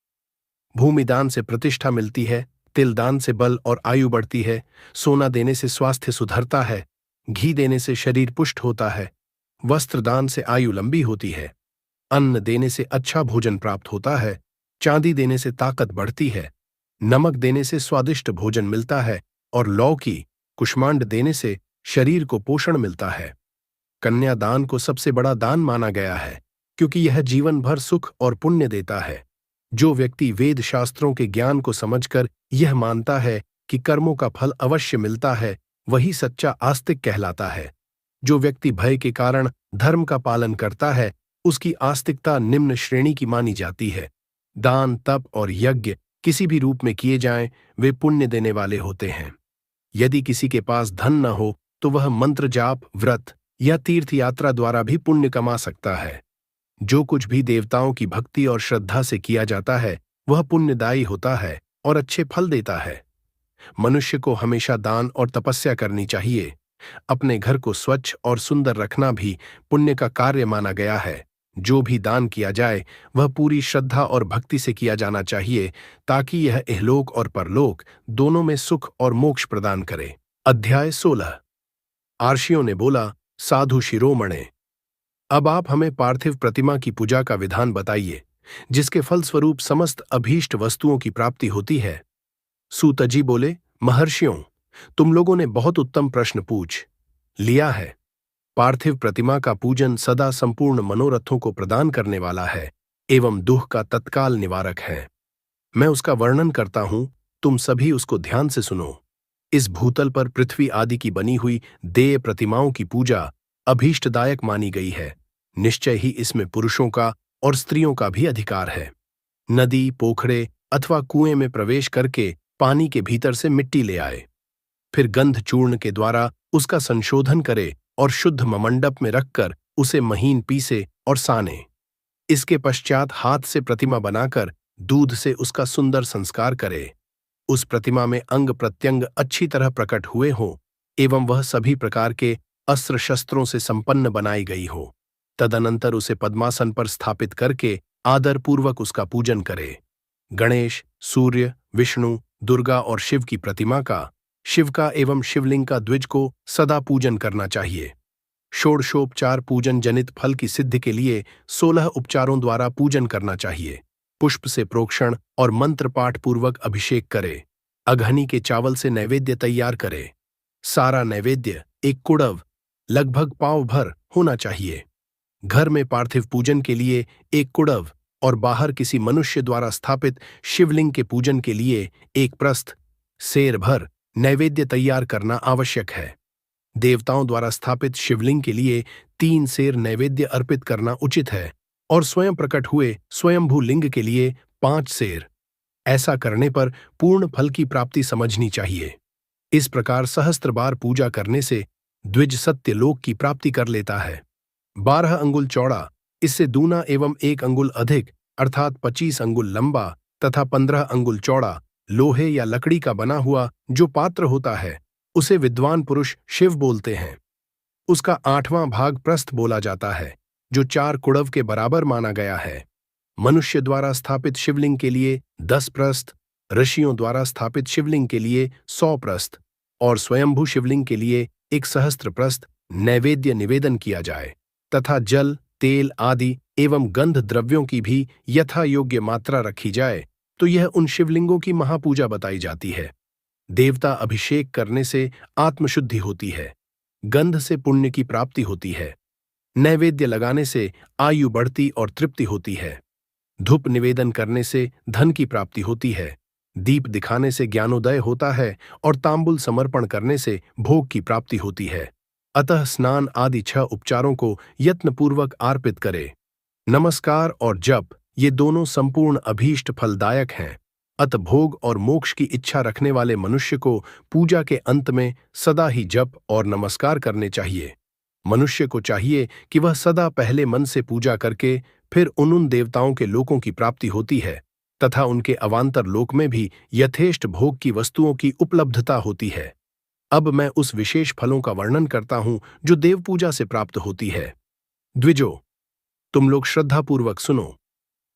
भूमि दान से प्रतिष्ठा मिलती है, तिल दान से बल और आयु बढ़ती है, सोना देने से स्वास्थ्य सुधरता है, घी देने से शरीर पुष्ट होता है, वस्त्र दान से आयु लंबी होती है, अन्न देने से अच्छा भोजन प्राप्त होता है, चांदी देने से ताकत बढ़ती है, नमक देने से स्वादिष्ट भोजन मिलता है और लौकी, कुष्मांड देने से शरीर को पोषण मिलता है। कन्यादान को सबसे बड़ा दान माना गया है क्योंकि यह जीवन भर सुख और पुण्य देता है। जो व्यक्ति वेद शास्त्रों के ज्ञान को समझकर यह मानता है कि कर्मों का फल अवश्य मिलता है, वही सच्चा आस्तिक कहलाता है। जो व्यक्ति भय के कारण धर्म का पालन करता है, उसकी आस्तिकता निम्न श्रेणी की मानी जाती है। दान, तप और यज्ञ किसी भी रूप में किए जाएं, वे पुण्य देने वाले होते हैं। यदि किसी के पास धन न हो तो वह मंत्र जाप, व्रत या तीर्थ यात्रा द्वारा भी पुण्य कमा सकता है। जो कुछ भी देवताओं की भक्ति और श्रद्धा से किया जाता है वह पुण्यदायी होता है और अच्छे फल देता है। मनुष्य को हमेशा दान और तपस्या करनी चाहिए। अपने घर को स्वच्छ और सुंदर रखना भी पुण्य का कार्य माना गया है। जो भी दान किया जाए वह पूरी श्रद्धा और भक्ति से किया जाना चाहिए ताकि यह इहलोक और परलोक दोनों में सुख और मोक्ष प्रदान करे। अध्याय 16। आर्षियों ने बोला, साधु शिरोमणे, अब आप हमें पार्थिव प्रतिमा की पूजा का विधान बताइए जिसके फलस्वरूप समस्त अभीष्ट वस्तुओं की प्राप्ति होती है। सूतजी बोले, महर्षियों, तुम लोगों ने बहुत उत्तम प्रश्न पूछ लिया है। पार्थिव प्रतिमा का पूजन सदा संपूर्ण मनोरथों को प्रदान करने वाला है एवं दुख का तत्काल निवारक है। मैं उसका वर्णन करता हूं, तुम सभी उसको ध्यान से सुनो। इस भूतल पर पृथ्वी आदि की बनी हुई देय प्रतिमाओं की पूजा अभीष्टदायक मानी गई है। निश्चय ही इसमें पुरुषों का और स्त्रियों का भी अधिकार है। नदी, पोखरे अथवा कुएं में प्रवेश करके पानी के भीतर से मिट्टी ले आए, फिर गंध चूर्ण के द्वारा उसका संशोधन करे और शुद्ध ममंडप में रखकर उसे महीन पीसे और साने। इसके पश्चात हाथ से प्रतिमा बनाकर दूध से उसका सुंदर संस्कार करे। उस प्रतिमा में अंग प्रत्यंग अच्छी तरह प्रकट हुए हों एवं वह सभी प्रकार के अस्त्र शस्त्रों से संपन्न बनाई गई हो। तदनंतर उसे पद्मासन पर स्थापित करके आदर पूर्वक उसका पूजन करे। गणेश, सूर्य, विष्णु, दुर्गा और शिव की प्रतिमा का, शिव का एवं शिवलिंग का द्विज को सदा पूजन करना चाहिए। षोडशोपचार पूजन जनित फल की सिद्धि के लिए 16 उपचारों द्वारा पूजन करना चाहिए। पुष्प से प्रोक्षण और मंत्र पाठ पूर्वक अभिषेक करे। अघनी के चावल से नैवेद्य तैयार करे। सारा नैवेद्य एक कुड़व लगभग पाव भर होना चाहिए। घर में पार्थिव पूजन के लिए एक कुड़व और बाहर किसी मनुष्य द्वारा स्थापित शिवलिंग के पूजन के लिए एक प्रस्थ सेर भर नैवेद्य तैयार करना आवश्यक है। देवताओं द्वारा स्थापित शिवलिंग के लिए 3 सेर नैवेद्य अर्पित करना उचित है और स्वयं प्रकट हुए स्वयंभू लिंग के लिए 5 सेर। ऐसा करने पर पूर्ण फल की प्राप्ति समझनी चाहिए। इस प्रकार सहस्त्र बार पूजा करने से द्विज सत्य लोक की प्राप्ति कर लेता है। 12 अंगुल चौड़ा, इससे दूना एवं 1 अंगुल अधिक अर्थात 25 अंगुल लंबा तथा 15 अंगुल चौड़ा लोहे या लकड़ी का बना हुआ जो पात्र होता है उसे विद्वान पुरुष शिव बोलते हैं। उसका 8वां भाग प्रस्थ बोला जाता है जो 4 कुड़व के बराबर माना गया है। मनुष्य द्वारा स्थापित शिवलिंग के लिए 10 प्रस्थ, ऋषियों द्वारा स्थापित शिवलिंग के लिए 100 प्रस्थ और स्वयंभू शिवलिंग के लिए 1 सहस्त्र प्रस्थ नैवेद्य निवेदन किया जाए तथा जल, तेल आदि एवं गंध द्रव्यों की भी यथा योग्य मात्रा रखी जाए तो यह उन शिवलिंगों की महापूजा बताई जाती है। देवता अभिषेक करने से आत्मशुद्धि होती है, गंध से पुण्य की प्राप्ति होती है, नैवेद्य लगाने से आयु बढ़ती और तृप्ति होती है, धूप निवेदन करने से धन की प्राप्ति होती है, दीप दिखाने से ज्ञानोदय होता है और तांबुल समर्पण करने से भोग की प्राप्ति होती है। अतः स्नान आदि 6 उपचारों को यत्नपूर्वक अर्पित करे। नमस्कार और जप ये दोनों संपूर्ण अभीष्ट फलदायक हैं। अत भोग और मोक्ष की इच्छा रखने वाले मनुष्य को पूजा के अंत में सदा ही जप और नमस्कार करने चाहिए। मनुष्य को चाहिए कि वह सदा पहले मन से पूजा करके फिर उन देवताओं के लोकों की प्राप्ति होती है तथा उनके अवान्तर लोक में भी यथेष्ट भोग की वस्तुओं की उपलब्धता होती है। अब मैं उस विशेष फलों का वर्णन करता हूं जो देव पूजा से प्राप्त होती है। द्विजो, तुम लोग श्रद्धापूर्वक सुनो।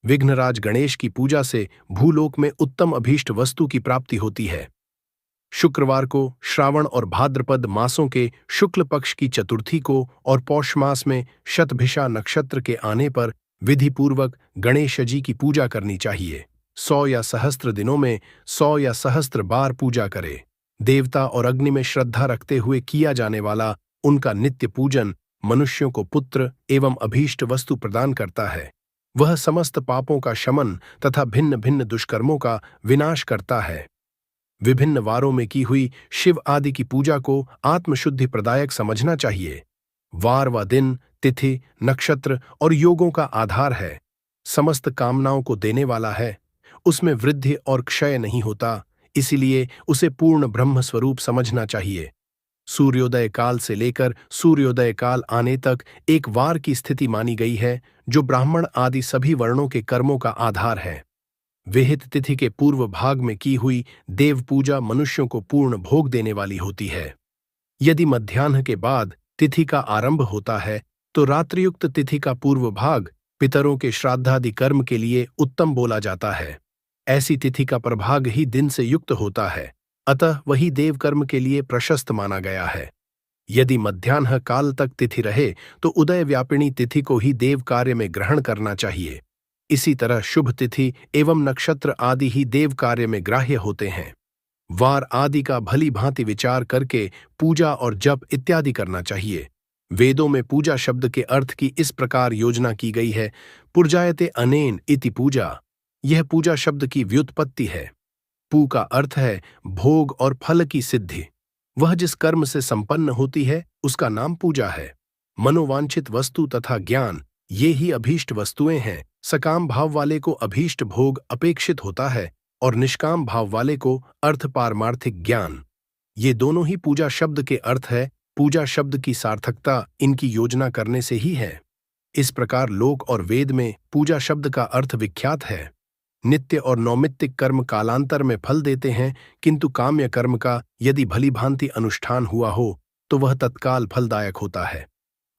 विघ्नराज गणेश की पूजा से भूलोक में उत्तम अभीष्ट वस्तु की प्राप्ति होती है। शुक्रवार को श्रावण और भाद्रपद मासों के शुक्ल पक्ष की चतुर्थी को और पौष मास में शतभिषा नक्षत्र के आने पर विधिपूर्वक गणेश जी की पूजा करनी चाहिए। 100 या सहस्त्र दिनों में 100 या सहस्त्र बार पूजा करे। देवता और अग्नि में श्रद्धा रखते हुए किया जाने वाला उनका नित्य पूजन मनुष्यों को पुत्र एवं अभीष्ट वस्तु प्रदान करता है। वह समस्त पापों का शमन तथा भिन्न भिन्न दुष्कर्मों का विनाश करता है। विभिन्न वारों में की हुई शिव आदि की पूजा को आत्मशुद्धि प्रदायक समझना चाहिए। वार व दिन, तिथि, नक्षत्र और योगों का आधार है। समस्त कामनाओं को देने वाला है। उसमें वृद्धि और क्षय नहीं होता, इसीलिए उसे पूर्ण ब्रह्म स्वरूप समझना चाहिए। सूर्योदय काल से लेकर सूर्योदय काल आने तक एक वार की स्थिति मानी गई है जो ब्राह्मण आदि सभी वर्णों के कर्मों का आधार है। विहित तिथि के पूर्व भाग में की हुई देव पूजा मनुष्यों को पूर्ण भोग देने वाली होती है। यदि मध्याह्न के बाद तिथि का आरंभ होता है तो रात्रियुक्त तिथि का पूर्व भाग पितरों के श्राद्धादि कर्म के लिए उत्तम बोला जाता है। ऐसी तिथि का प्रभाग ही दिन से युक्त होता है, अतः वही देव कर्म के लिए प्रशस्त माना गया है। यदि मध्याह्न काल तक तिथि रहे तो उदय व्यापिनी तिथि को ही देव कार्य में ग्रहण करना चाहिए। इसी तरह शुभ तिथि एवं नक्षत्र आदि ही देव कार्य में ग्राह्य होते हैं। वार आदि का भली भांति विचार करके पूजा और जप इत्यादि करना चाहिए। वेदों में पूजा शब्द के अर्थ की इस प्रकार योजना की गई है, पुर्जायते अनेन इति पूजा। यह पूजा शब्द की व्युत्पत्ति है। पू का अर्थ है भोग और फल की सिद्धि। वह जिस कर्म से संपन्न होती है उसका नाम पूजा है। मनोवांछित वस्तु तथा ज्ञान ये ही अभीष्ट वस्तुएं हैं। सकाम भाव वाले को अभीष्ट भोग अपेक्षित होता है और निष्काम भाव वाले को अर्थ पारमार्थिक ज्ञान। ये दोनों ही पूजा शब्द के अर्थ है। पूजा शब्द की सार्थकता इनकी योजना करने से ही है। इस प्रकार लोक और वेद में पूजा शब्द का अर्थ विख्यात है। नित्य और नौमित्तिक कर्म कालांतर में फल देते हैं, किंतु काम्य कर्म का यदि भली भांति अनुष्ठान हुआ हो तो वह तत्काल फलदायक होता है।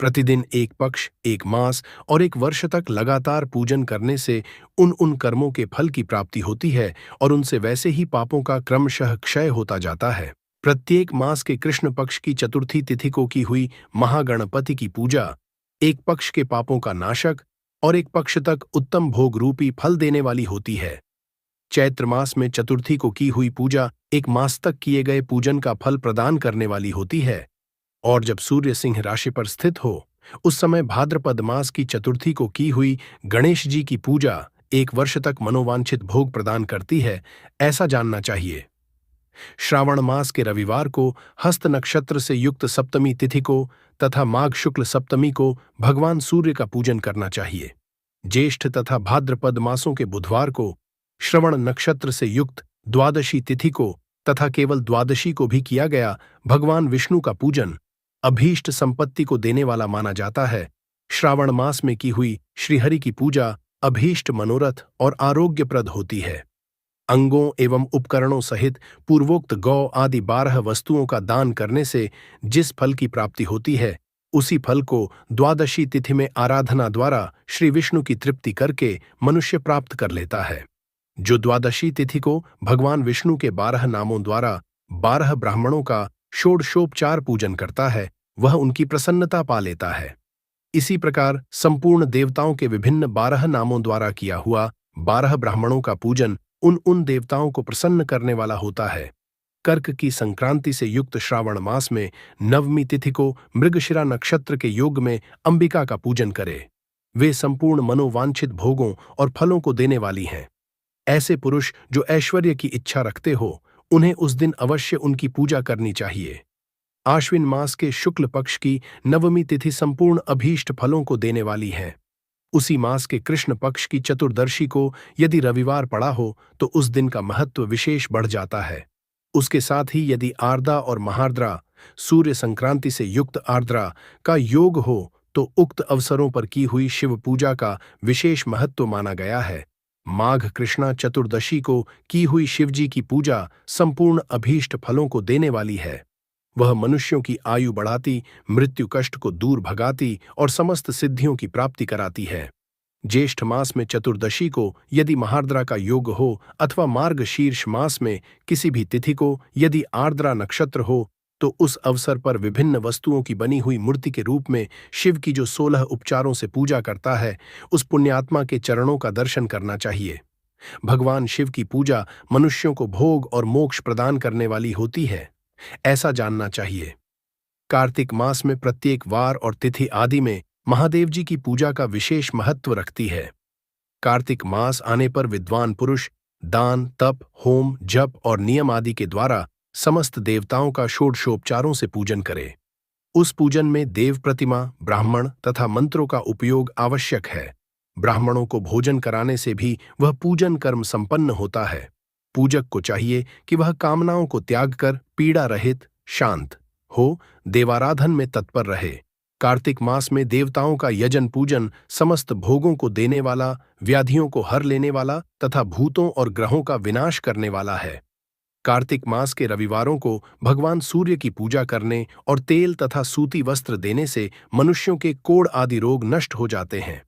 प्रतिदिन एक पक्ष, एक मास और एक वर्ष तक लगातार पूजन करने से उन कर्मों के फल की प्राप्ति होती है और उनसे वैसे ही पापों का क्रमशः क्षय होता जाता है। प्रत्येक मास के कृष्ण पक्ष की चतुर्थी तिथि को की हुई महागणपति की पूजा एक पक्ष के पापों का नाशक और एक पक्ष तक उत्तम भोग रूपी फल देने वाली होती है। चैत्र मास में चतुर्थी को की हुई पूजा एक मास तक किए गए पूजन का फल प्रदान करने वाली होती है। और जब सूर्य सिंह राशि पर स्थित हो उस समय भाद्रपद मास की चतुर्थी को की हुई गणेश जी की पूजा एक वर्ष तक मनोवांछित भोग प्रदान करती है, ऐसा जानना चाहिए। श्रावण मास के रविवार को हस्त नक्षत्र से युक्त सप्तमी तिथि को तथा माघ शुक्ल सप्तमी को भगवान सूर्य का पूजन करना चाहिए। ज्येष्ठ तथा भाद्रपद मासों के बुधवार को श्रवण नक्षत्र से युक्त द्वादशी तिथि को तथा केवल द्वादशी को भी किया गया भगवान विष्णु का पूजन अभीष्ट संपत्ति को देने वाला माना जाता है। श्रावण मास में की हुई श्रीहरि की पूजा अभीष्ट मनोरथ और आरोग्यप्रद होती है। अंगों एवं उपकरणों सहित पूर्वोक्त गौ आदि 12 वस्तुओं का दान करने से जिस फल की प्राप्ति होती है उसी फल को द्वादशी तिथि में आराधना द्वारा श्री विष्णु की तृप्ति करके मनुष्य प्राप्त कर लेता है। जो द्वादशी तिथि को भगवान विष्णु के 12 नामों द्वारा 12 ब्राह्मणों का षोडशोपचार पूजन करता है, वह उनकी प्रसन्नता पा लेता है। इसी प्रकार संपूर्ण देवताओं के विभिन्न 12 नामों द्वारा किया हुआ 12 ब्राह्मणों का पूजन उन देवताओं को प्रसन्न करने वाला होता है। कर्क की संक्रांति से युक्त श्रावण मास में नवमी तिथि को मृगशिरा नक्षत्र के योग में अंबिका का पूजन करे। वे संपूर्ण मनोवांछित भोगों और फलों को देने वाली हैं। ऐसे पुरुष जो ऐश्वर्य की इच्छा रखते हो, उन्हें उस दिन अवश्य उनकी पूजा करनी चाहिए। आश्विन मास के शुक्ल पक्ष की नवमी तिथि संपूर्ण अभीष्ट फलों को देने वाली है। उसी मास के कृष्ण पक्ष की चतुर्दशी को यदि रविवार पड़ा हो तो उस दिन का महत्व विशेष बढ़ जाता है। उसके साथ ही यदि आर्द्रा और महार्द्रा सूर्य संक्रांति से युक्त आर्द्रा का योग हो तो उक्त अवसरों पर की हुई शिव पूजा का विशेष महत्व माना गया है। माघ कृष्णा चतुर्दशी को की हुई शिवजी की पूजा संपूर्ण अभीष्ट फलों को देने वाली है। वह मनुष्यों की आयु बढ़ाती, मृत्यु कष्ट को दूर भगाती और समस्त सिद्धियों की प्राप्ति कराती है। ज्येष्ठ मास में चतुर्दशी को यदि महार्द्रा का योग हो अथवा मार्ग शीर्ष मास में किसी भी तिथि को यदि आर्द्रा नक्षत्र हो तो उस अवसर पर विभिन्न वस्तुओं की बनी हुई मूर्ति के रूप में शिव की जो 16 उपचारों से पूजा करता है, उस पुण्यात्मा के चरणों का दर्शन करना चाहिए। भगवान शिव की पूजा मनुष्यों को भोग और मोक्ष प्रदान करने वाली होती है, ऐसा जानना चाहिए। कार्तिक मास में प्रत्येक वार और तिथि आदि में महादेव जी की पूजा का विशेष महत्व रखती है। कार्तिक मास आने पर विद्वान पुरुष दान, तप, होम, जप और नियम आदि के द्वारा समस्त देवताओं का षोडशोपचारों से पूजन करे। उस पूजन में देव प्रतिमा, ब्राह्मण तथा मंत्रों का उपयोग आवश्यक है। ब्राह्मणों को भोजन कराने से भी वह पूजन कर्म संपन्न होता है। पूजक को चाहिए कि वह कामनाओं को त्याग कर पीड़ा रहित, शांत हो, देवाराधन में तत्पर रहे। कार्तिक मास में देवताओं का यजन पूजन समस्त भोगों को देने वाला, व्याधियों को हर लेने वाला तथा भूतों और ग्रहों का विनाश करने वाला है। कार्तिक मास के रविवारों को भगवान सूर्य की पूजा करने और तेल तथा सूती वस्त्र देने से मनुष्यों के कोढ़ आदि रोग नष्ट हो जाते हैं।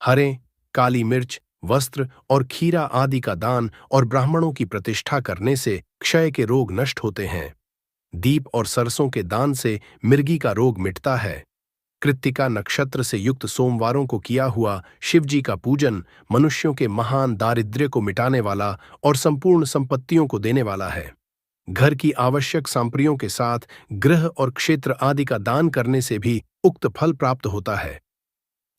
हरे, काली मिर्च, वस्त्र और खीरा आदि का दान और ब्राह्मणों की प्रतिष्ठा करने से क्षय के रोग नष्ट होते हैं। दीप और सरसों के दान से मिर्गी का रोग मिटता है। कृत्तिका नक्षत्र से युक्त सोमवारों को किया हुआ शिवजी का पूजन मनुष्यों के महान दारिद्र्य को मिटाने वाला और संपूर्ण संपत्तियों को देने वाला है। घर की आवश्यक सामग्रियों के साथ गृह और क्षेत्र आदि का दान करने से भी उक्त फल प्राप्त होता है।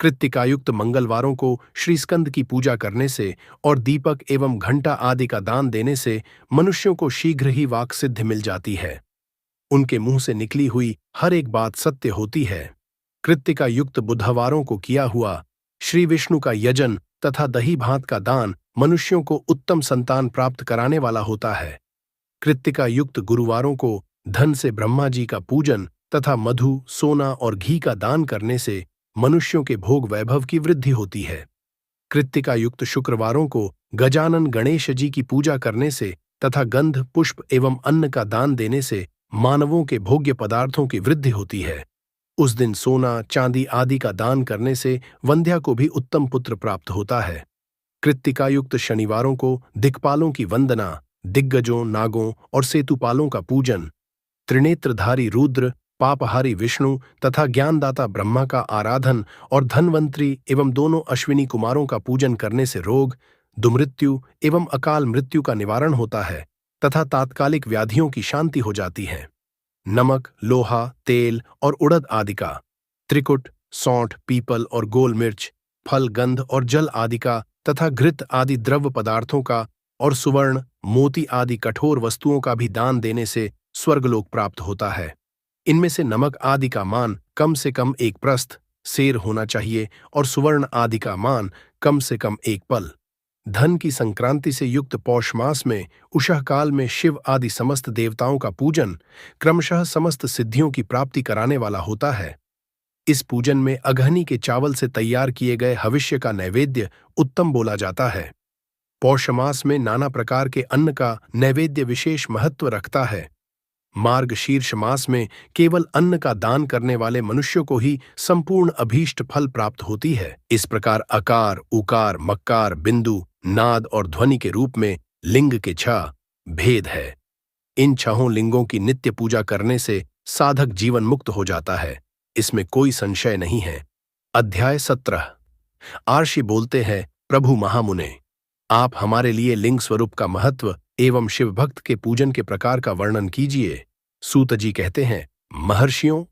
कृत्तिकायुक्त मंगलवारों को श्री स्कंद की पूजा करने से और दीपक एवं घंटा आदि का दान देने से मनुष्यों को शीघ्र ही वाक् सिद्धि मिल जाती है। उनके मुंह से निकली हुई हर एक बात सत्य होती है। कृत्तिका युक्त बुधवारों को किया हुआ श्री विष्णु का यजन तथा दही भात का दान मनुष्यों को उत्तम संतान प्राप्त कराने वाला होता है। कृत्तिका युक्त गुरुवारों को धन से ब्रह्मा जी का पूजन तथा मधु, सोना और घी का दान करने से मनुष्यों के भोग वैभव की वृद्धि होती है। कृत्तिका युक्त शुक्रवारों को गजानन गणेश जी की पूजा करने से तथा गंध, पुष्प एवं अन्न का दान देने से मानवों के भोग्य पदार्थों की वृद्धि होती है। उस दिन सोना, चांदी आदि का दान करने से वंध्या को भी उत्तम पुत्र प्राप्त होता है। कृत्तिकायुक्त शनिवारों को दिक्पालों की वंदना, दिग्गजों, नागों और सेतुपालों का पूजन, त्रिनेत्रधारी रुद्र, पापहारी विष्णु तथा ज्ञानदाता ब्रह्मा का आराधन और धनवंतरी एवं दोनों अश्विनी कुमारों का पूजन करने से रोग, दुमृत्यु एवं अकाल मृत्यु का निवारण होता है तथा तात्कालिक व्याधियों की शांति हो जाती है। नमक, लोहा, तेल और उड़द आदि का, त्रिकुट, सौंठ, पीपल और गोल मिर्च, फल, गंध और जल आदि का तथा घृत आदि द्रव्य पदार्थों का और सुवर्ण, मोती आदि कठोर वस्तुओं का भी दान देने से स्वर्गलोक प्राप्त होता है। इनमें से नमक आदि का मान कम से कम 1 प्रस्थ सेर होना चाहिए और सुवर्ण आदि का मान कम से कम 1 पल। धन की संक्रांति से युक्त पौष मास में उषः काल में शिव आदि समस्त देवताओं का पूजन क्रमशः समस्त सिद्धियों की प्राप्ति कराने वाला होता है। इस पूजन में अगहनी के चावल से तैयार किए गए हविष्य का नैवेद्य उत्तम बोला जाता है। पौष मास में नाना प्रकार के अन्न का नैवेद्य विशेष महत्व रखता है। मार्गशीर्ष मास में केवल अन्न का दान करने वाले मनुष्यों को ही संपूर्ण अभीष्ट फल प्राप्त होती है। इस प्रकार अकार, उकार, मक्कार, बिंदु, नाद और ध्वनि के रूप में लिंग के 6 भेद है। इन 6 लिंगों की नित्य पूजा करने से साधक जीवन मुक्त हो जाता है, इसमें कोई संशय नहीं है। अध्याय 17। आर्षि बोलते हैं, प्रभु महामुने, आप हमारे लिए लिंग स्वरूप का महत्व एवं शिव भक्त के पूजन के प्रकार का वर्णन कीजिए। सूत जी कहते हैं, महर्षियों,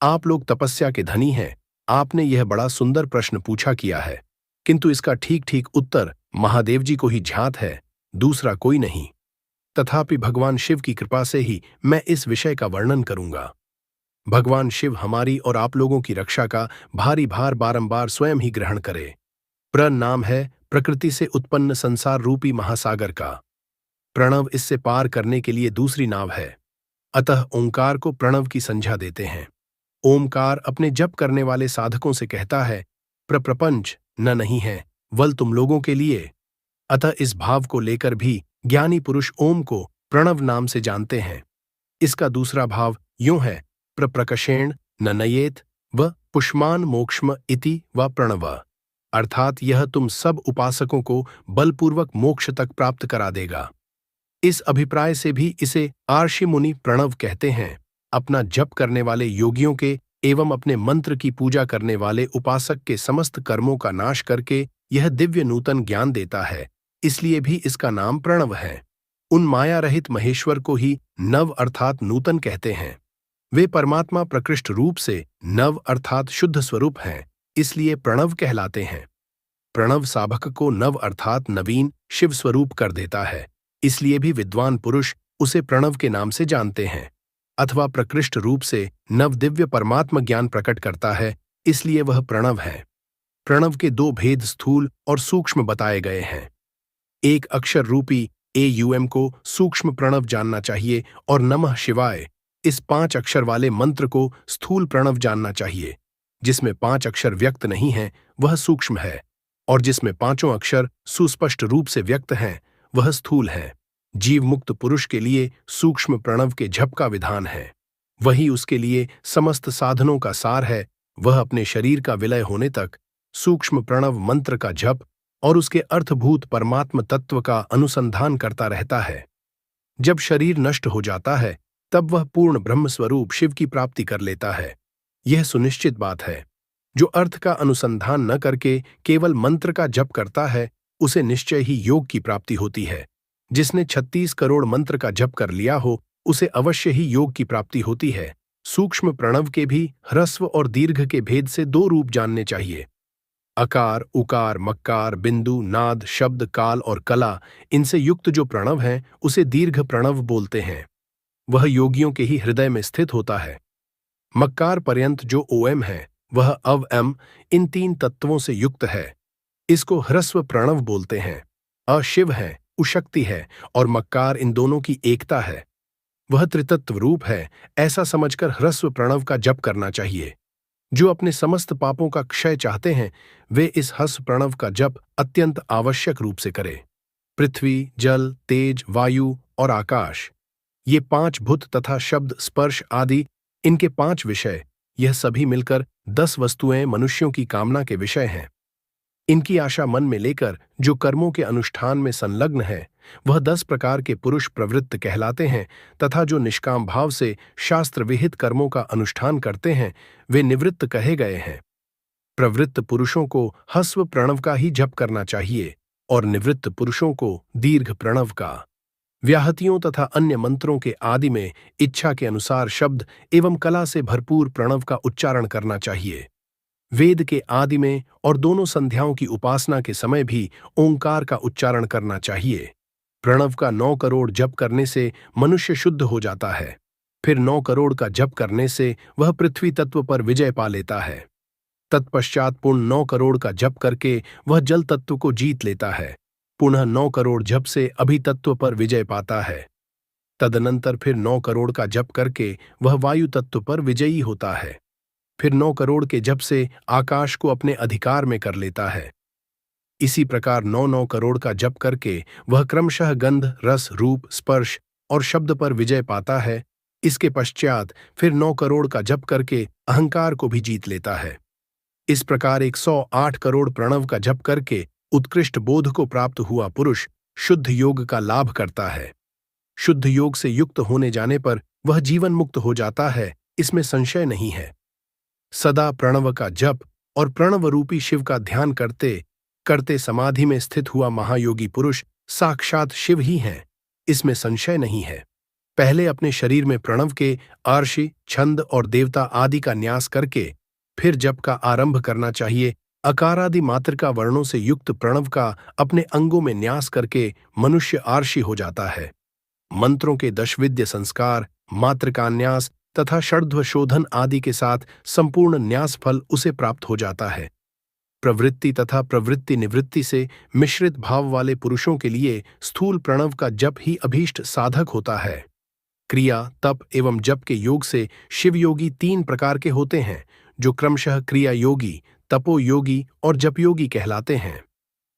आप लोग तपस्या के धनी हैं, आपने यह बड़ा सुंदर प्रश्न पूछा किया है, किंतु इसका ठीक ठीक उत्तर महादेव जी को ही ज्ञात है, दूसरा कोई नहीं। तथापि भगवान शिव की कृपा से ही मैं इस विषय का वर्णन करूंगा। भगवान शिव हमारी और आप लोगों की रक्षा का भारी भार बारंबार स्वयं ही ग्रहण करे। प्र नाम है प्रकृति से उत्पन्न संसार रूपी महासागर का। प्रणव इससे पार करने के लिए दूसरी नाव है, अतः ओंकार को प्रणव की संज्ञा देते हैं। ओमकार अपने जप करने वाले साधकों से कहता है, प्रपंच न नहीं है, वल तुम लोगों के लिए। अतः इस भाव को लेकर भी ज्ञानी पुरुष ओम को प्रणव नाम से जानते हैं। इसका दूसरा भाव यूं है, प्रप्रकषेण न नयेत व पुष्मान मोक्षम इति व प्रणव, अर्थात यह तुम सब उपासकों को बलपूर्वक मोक्ष तक प्राप्त करा देगा। इस अभिप्राय से भी इसे आर्षि मुनि प्रणव कहते हैं। अपना जप करने वाले योगियों के एवं अपने मंत्र की पूजा करने वाले उपासक के समस्त कर्मों का नाश करके यह दिव्य नूतन ज्ञान देता है, इसलिए भी इसका नाम प्रणव है। उन माया रहित महेश्वर को ही नव अर्थात नूतन कहते हैं। वे परमात्मा प्रकृष्ट रूप से नव अर्थात शुद्ध स्वरूप हैं, इसलिए प्रणव कहलाते हैं। प्रणव साधक को नव अर्थात नवीन शिव स्वरूप कर देता है, इसलिए भी विद्वान पुरुष उसे प्रणव के नाम से जानते हैं। अथवा प्रकृष्ट रूप से नव दिव्य परमात्मा ज्ञान प्रकट करता है, इसलिए वह प्रणव है। प्रणव के 2 भेद स्थूल और सूक्ष्म बताए गए हैं। एक अक्षर रूपी AUM को सूक्ष्म प्रणव जानना चाहिए और नमः शिवाय इस 5 अक्षर वाले मंत्र को स्थूल प्रणव जानना चाहिए। जिसमें 5 अक्षर व्यक्त नहीं हैं वह सूक्ष्म है, और जिसमें 5 अक्षर सुस्पष्ट रूप से व्यक्त हैं वह स्थूल है। जीव मुक्त पुरुष के लिए सूक्ष्म प्रणव के जप का विधान है, वही उसके लिए समस्त साधनों का सार है। वह अपने शरीर का विलय होने तक सूक्ष्म प्रणव मंत्र का जप और उसके अर्थभूत परमात्म तत्व का अनुसंधान करता रहता है। जब शरीर नष्ट हो जाता है तब वह पूर्ण ब्रह्म स्वरूप शिव की प्राप्ति कर लेता है। यह सुनिश्चित बात है। जो अर्थ का अनुसंधान न करके केवल मंत्र का जप करता है उसे निश्चय ही योग की प्राप्ति होती है। जिसने 36 करोड़ मंत्र का जप कर लिया हो उसे अवश्य ही योग की प्राप्ति होती है। सूक्ष्म प्रणव के भी ह्रस्व और दीर्घ के भेद से 2 रूप जानने चाहिए। अकार, उकार, मक्कार, बिंदु, नाद, शब्द, काल और कला, इनसे युक्त जो प्रणव है उसे दीर्घ प्रणव बोलते हैं। वह योगियों के ही हृदय में स्थित होता है। मक्कार पर्यंत जो ओम है वह अव एम इन 3 तत्वों से युक्त है। इसको ह्रस्व प्रणव बोलते हैं। अशिव है, उशक्ति है और मक्कार इन दोनों की एकता है। वह त्रितत्व रूप है, ऐसा समझकर ह्रस्व प्रणव का जप करना चाहिए। जो अपने समस्त पापों का क्षय चाहते हैं वे इस ह्रस्व प्रणव का जप अत्यंत आवश्यक रूप से करें। पृथ्वी, जल, तेज, वायु और आकाश, ये 5 भूत तथा शब्द, स्पर्श आदि इनके 5 विषय, यह सभी मिलकर 10 वस्तुएं मनुष्यों की कामना के विषय हैं। इनकी आशा मन में लेकर जो कर्मों के अनुष्ठान में संलग्न है वह 10 प्रकार के पुरुष प्रवृत्त कहलाते हैं, तथा जो निष्काम भाव से शास्त्र विहित कर्मों का अनुष्ठान करते हैं वे निवृत्त कहे गए हैं। प्रवृत्त पुरुषों को ह्रस्व प्रणव का ही जप करना चाहिए और निवृत्त पुरुषों को दीर्घ प्रणव का। व्याहतियों तथा अन्य मंत्रों के आदि में इच्छा के अनुसार शब्द एवं कला से भरपूर प्रणव का उच्चारण करना चाहिए। वेद के आदि में और दोनों संध्याओं की उपासना के समय भी ओंकार का उच्चारण करना चाहिए। प्रणव का 9 करोड़ जप करने से मनुष्य शुद्ध हो जाता है। फिर 9 करोड़ का जप करने से वह पृथ्वी तत्व पर विजय पा लेता है। तत्पश्चात पुनः 9 करोड़ का जप करके वह जल तत्व को जीत लेता है। पुनः 9 करोड़ जप से अभी तत्व पर विजय पाता है। तदनंतर फिर 9 करोड़ का जप करके वह वायु तत्व पर विजयी होता है। फिर 9 करोड़ के जप से आकाश को अपने अधिकार में कर लेता है। इसी प्रकार 9 करोड़ का जप करके वह क्रमशः गंध, रस, रूप, स्पर्श और शब्द पर विजय पाता है इसके पश्चात फिर 9 करोड़ का जप करके अहंकार को भी जीत लेता है। इस प्रकार 108 करोड़ प्रणव का जप करके उत्कृष्ट बोध को प्राप्त हुआ पुरुष शुद्ध योग का लाभ करता है। शुद्ध योग से युक्त होने जाने पर वह जीवन मुक्त हो जाता है, इसमें संशय नहीं है। सदा प्रणव का जप और प्रणव रूपी शिव का ध्यान करते करते समाधि में स्थित हुआ महायोगी पुरुष साक्षात शिव ही हैं, इसमें संशय नहीं है। पहले अपने शरीर में प्रणव के आर्षि, छंद और देवता आदि का न्यास करके फिर जप का आरंभ करना चाहिए। अकारादि मात्र का वर्णों से युक्त प्रणव का अपने अंगों में न्यास करके मनुष्य आर्षि हो जाता है। मंत्रों के दशविद्य संस्कार, मात्र का न्यास तथा षड्व शोधन आदि के साथ संपूर्ण न्यास फल उसे प्राप्त हो जाता है। प्रवृत्ति तथा प्रवृत्ति निवृत्ति से मिश्रित भाव वाले पुरुषों के लिए स्थूल प्रणव का जप ही अभीष्ट साधक होता है। क्रिया, तप एवं जप के योग से शिव योगी 3 प्रकार के होते हैं, जो क्रमशः क्रिया योगी, तपो योगी और जप योगी कहलाते हैं।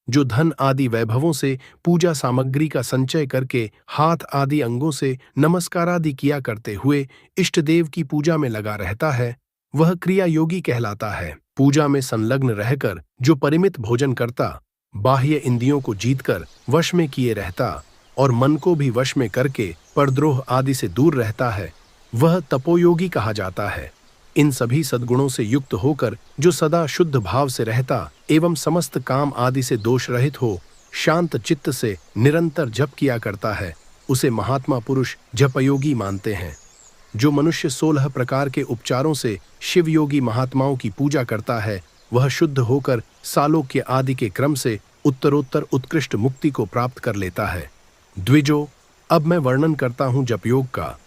जो धन आदि वैभवों से पूजा सामग्री का संचय करके हाथ आदि अंगों से नमस्कार आदि किया करते हुए इष्ट देव की पूजा में लगा रहता है, वह क्रिया योगी कहलाता है। पूजा में संलग्न रहकर जो परिमित भोजन करता, बाह्य इंद्रियों को जीतकर वश में किए रहता और मन को भी वश में करके परद्रोह आदि से दूर रहता है, वह तपोयोगी कहा जाता है। इन सभी सद्गुणों से युक्त होकर जो सदा शुद्ध भाव से रहता एवं समस्त काम आदि से दोष रहित हो शांत चित्त से निरंतर जप किया करता है, उसे महात्मा पुरुष जपयोगी मानते हैं। जो मनुष्य 16 प्रकार के उपचारों से शिवयोगी महात्माओं की पूजा करता है, वह शुद्ध होकर सालोक्य आदि के क्रम से उत्तरोत्तर उत्कृष्ट मुक्ति को प्राप्त कर लेता है। द्विजो, अब मैं वर्णन करता हूं जपयोग का,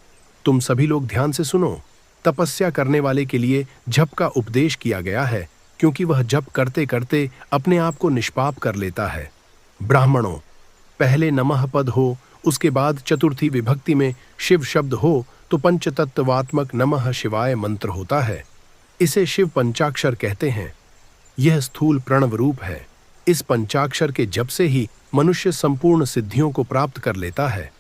तुम सभी लोग ध्यान से सुनो। तपस्या करने वाले के लिए जप का उपदेश किया गया है, क्योंकि वह जप करते करते अपने आप को निष्पाप कर लेता है। ब्राह्मणों, पहले नमः पद हो, उसके बाद चतुर्थी विभक्ति में शिव शब्द हो तो पंचतत्वात्मक नमः शिवाय मंत्र होता है। इसे शिव पंचाक्षर कहते हैं। यह स्थूल प्रणव रूप है। इस पंचाक्षर के जप से ही मनुष्य संपूर्ण सिद्धियों को प्राप्त कर लेता है।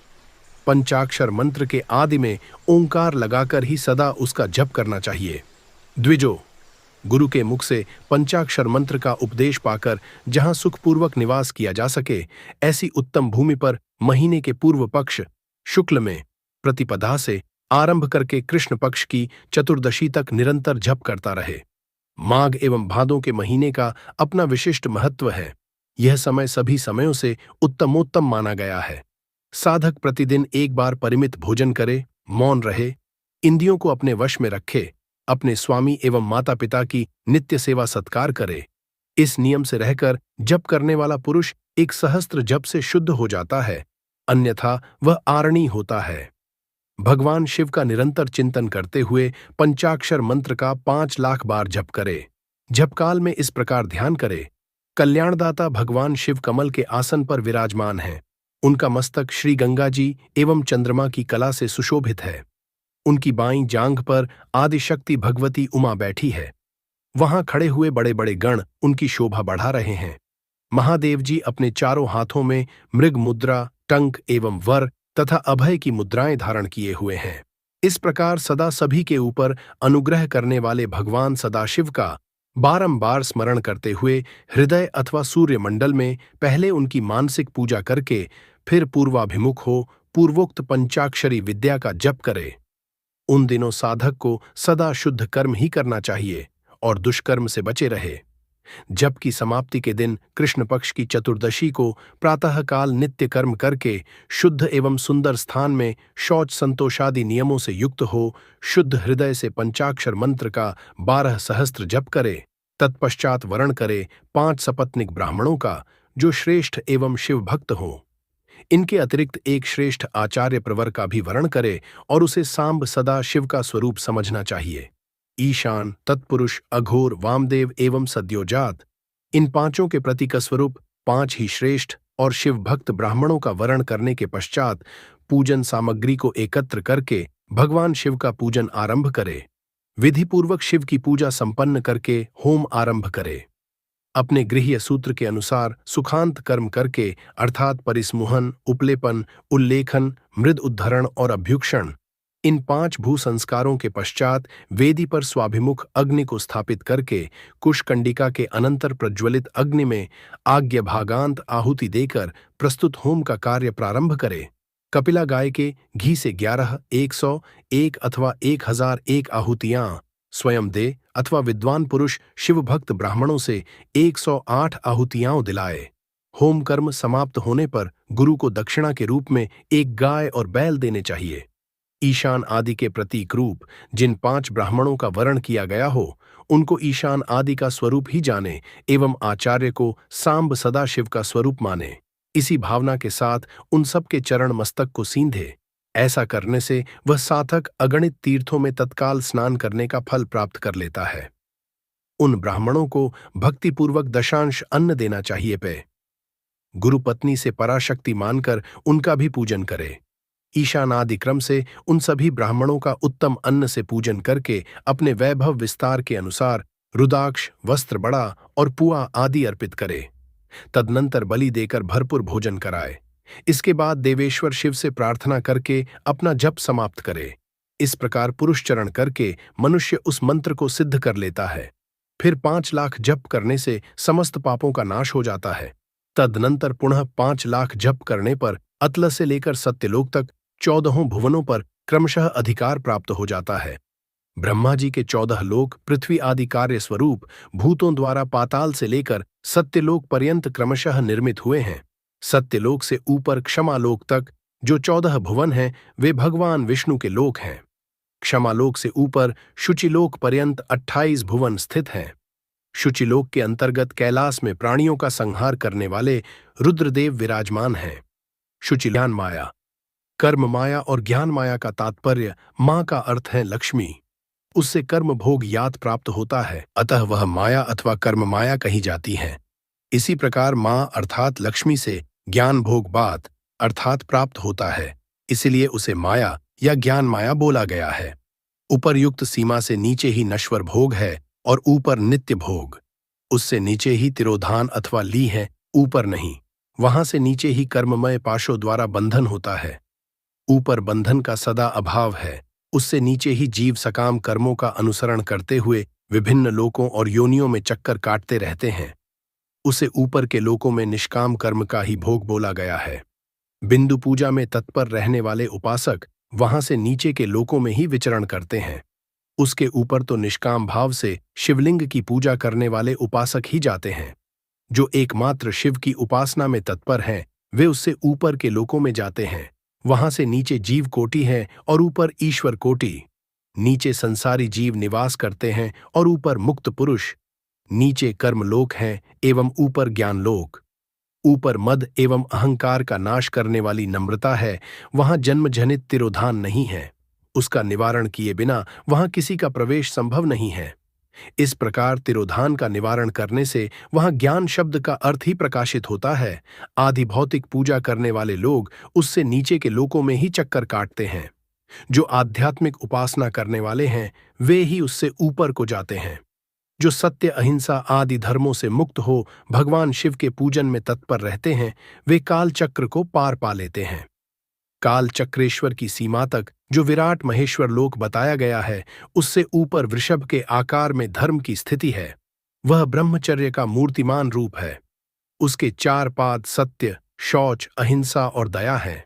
पंचाक्षर मंत्र के आदि में ओंकार लगाकर ही सदा उसका जप करना चाहिए। द्विजो, गुरु के मुख से पंचाक्षर मंत्र का उपदेश पाकर जहां सुखपूर्वक निवास किया जा सके, ऐसी उत्तम भूमि पर महीने के पूर्व पक्ष शुक्ल में प्रतिपदा से आरंभ करके कृष्ण पक्ष की चतुर्दशी तक निरंतर जप करता रहे। माघ एवं भादों के महीने का अपना विशिष्ट महत्व है। यह समय सभी समयों से उत्तमोत्तम माना गया है। साधक प्रतिदिन एक बार परिमित भोजन करे, मौन रहे, इंद्रियों को अपने वश में रखे, अपने स्वामी एवं माता पिता की नित्य सेवा सत्कार करे। इस नियम से रहकर जप करने वाला पुरुष एक सहस्त्र जप से शुद्ध हो जाता है, अन्यथा वह आरणी होता है। भगवान शिव का निरंतर चिंतन करते हुए पंचाक्षर मंत्र का 5 लाख बार जप करे। जपकाल में इस प्रकार ध्यान करे, कल्याणदाता भगवान शिव कमल के आसन पर विराजमान हैं। उनका मस्तक श्री गंगा जी एवं चंद्रमा की कला से सुशोभित है। उनकी बाईं जांघ पर आदिशक्ति भगवती उमा बैठी है। वहां खड़े हुए बड़े बड़े गण उनकी शोभा बढ़ा रहे हैं। महादेव जी अपने चारों हाथों में मृग मुद्रा, टंक एवं वर तथा अभय की मुद्राएं धारण किए हुए हैं। इस प्रकार सदा सभी के ऊपर अनुग्रह करने वाले भगवान सदाशिव का बारंबार स्मरण करते हुए हृदय अथवा सूर्यमंडल में पहले उनकी मानसिक पूजा करके फिर पूर्वाभिमुख हो पूर्वोक्त पंचाक्षरी विद्या का जप करे। उन दिनों साधक को सदा शुद्ध कर्म ही करना चाहिए और दुष्कर्म से बचे रहे। जप की समाप्ति के दिन कृष्ण पक्ष की चतुर्दशी को प्रातःकाल नित्य कर्म करके शुद्ध एवं सुंदर स्थान में शौच संतोषादि नियमों से युक्त हो शुद्ध हृदय से पंचाक्षर मंत्र का 12 सहस्त्र जप करे। तत्पश्चात वरण करे 5 सपत्निक ब्राह्मणों का, जो श्रेष्ठ एवं शिव भक्त हों। इनके अतिरिक्त एक श्रेष्ठ आचार्य प्रवर का भी वरण करे और उसे सांब सदा शिव का स्वरूप समझना चाहिए। ईशान, तत्पुरुष, अघोर, वामदेव एवं सद्योजात, इन पांचों के प्रतीक स्वरूप 5 ही श्रेष्ठ और शिव भक्त ब्राह्मणों का वरण करने के पश्चात पूजन सामग्री को एकत्र करके भगवान शिव का पूजन आरंभ करे। विधिपूर्वक शिव की पूजा संपन्न करके होम आरंभ करे। अपने गृह्य सूत्र के अनुसार सुखांत कर्म करके अर्थात परिसमुहन, उपलेपन, उल्लेखन, मृद उद्धरण और अभ्युक्षण इन 5 भू संस्कारों के पश्चात वेदी पर स्वाभिमुख अग्नि को स्थापित करके कुशकंडिका के अनंतर प्रज्वलित अग्नि में आज्ञा भागांत आहुति देकर प्रस्तुत होम का कार्य प्रारंभ करे। कपिला गाय के घी से 11, 100, 1 अथवा 1001 आहुतियां स्वयं दे अथवा विद्वान पुरुष शिव भक्त ब्राह्मणों से 108 आहुतियां दिलाए। होम कर्म समाप्त होने पर गुरु को दक्षिणा के रूप में एक गाय और बैल देने चाहिए। ईशान आदि के प्रतीक रूप जिन 5 ब्राह्मणों का वर्ण किया गया हो, उनको ईशान आदि का स्वरूप ही जाने एवं आचार्य को सांब सदाशिव का स्वरूप माने। इसी भावना के साथ उन सब के चरण मस्तक को सींधे। ऐसा करने से वह सार्थक अगणित तीर्थों में तत्काल स्नान करने का फल प्राप्त कर लेता है। उन ब्राह्मणों को भक्तिपूर्वक दशांश अन्न देना चाहिए। गुरु पत्नी से पराशक्ति मानकर उनका भी पूजन करे। ईशानादि क्रम से उन सभी ब्राह्मणों का उत्तम अन्न से पूजन करके अपने वैभव विस्तार के अनुसार रुद्राक्ष, वस्त्र बड़ा और पुआ आदि अर्पित करे। तदनंतर बलि देकर भरपूर भोजन कराए। इसके बाद देवेश्वर शिव से प्रार्थना करके अपना जप समाप्त करे। इस प्रकार पुरुष चरण करके मनुष्य उस मंत्र को सिद्ध कर लेता है। फिर 5 लाख जप करने से समस्त पापों का नाश हो जाता है। तदनंतर पुनः 5 लाख जप करने पर अतल से लेकर सत्यलोक तक 14 भुवनों पर क्रमशः अधिकार प्राप्त हो जाता है। ब्रह्मा जी के 14 लोक पृथ्वी आदि कार्य स्वरूप भूतों द्वारा पाताल से लेकर सत्यलोक पर्यंत क्रमशः निर्मित हुए हैं। सत्यलोक से ऊपर क्षमालोक तक जो 14 भुवन हैं, वे भगवान विष्णु के लोक हैं। क्षमालोक से ऊपर शुचिलोक पर्यंत 28 भुवन स्थित हैं। शुचिलोक के अंतर्गत कैलाश में प्राणियों का संहार करने वाले रुद्रदेव विराजमान हैं। शुचि ज्ञान माया, कर्म माया और ज्ञान माया का तात्पर्य मां का अर्थ है लक्ष्मी। उससे कर्म भोग याद प्राप्त होता है, अतः वह माया अथवा कर्म माया कही जाती है। इसी प्रकार मां अर्थात लक्ष्मी से ज्ञान भोग बात अर्थात प्राप्त होता है, इसलिए उसे माया या ज्ञान माया बोला गया है। उपरयुक्त सीमा से नीचे ही नश्वर भोग है और ऊपर नित्य भोग। उससे नीचे ही तिरोधान अथवा ली है, ऊपर नहीं। वहां से नीचे ही कर्ममय पाशों द्वारा बंधन होता है। ऊपर बंधन का सदा अभाव है। उससे नीचे ही जीव सकाम कर्मों का अनुसरण करते हुए विभिन्न लोकों और योनियों में चक्कर काटते रहते हैं। उसे ऊपर के लोकों में निष्काम कर्म का ही भोग बोला गया है। बिंदु पूजा में तत्पर रहने वाले उपासक वहां से नीचे के लोकों में ही विचरण करते हैं। उसके ऊपर तो निष्काम भाव से शिवलिंग की पूजा करने वाले उपासक ही जाते हैं। जो एकमात्र शिव की उपासना में तत्पर हैं, वे उससे ऊपर के लोकों में जाते हैं। वहां से नीचे जीव कोटि है और ऊपर ईश्वर कोटि। नीचे संसारी जीव निवास करते हैं और ऊपर मुक्त पुरुष। नीचे कर्मलोक हैं एवं ऊपर ज्ञानलोक। ऊपर मद एवं अहंकार का नाश करने वाली नम्रता है, वहां जन्मजनित तिरोधान नहीं है। उसका निवारण किए बिना वहां किसी का प्रवेश संभव नहीं है। इस प्रकार तिरोधान का निवारण करने से वहां ज्ञान शब्द का अर्थ ही प्रकाशित होता है। आदि भौतिक पूजा करने वाले लोग उससे नीचे के लोकों में ही चक्कर काटते हैं। जो आध्यात्मिक उपासना करने वाले हैं, वे ही उससे ऊपर को जाते हैं। जो सत्य, अहिंसा आदि धर्मों से मुक्त हो भगवान शिव के पूजन में तत्पर रहते हैं, वे काल चक्र को पार पा लेते हैं। काल चक्रेश्वर की सीमा तक जो विराट महेश्वर लोक बताया गया है, उससे ऊपर वृषभ के आकार में धर्म की स्थिति है। वह ब्रह्मचर्य का मूर्तिमान रूप है। उसके 4 पाद सत्य, शौच, अहिंसा और दया हैं।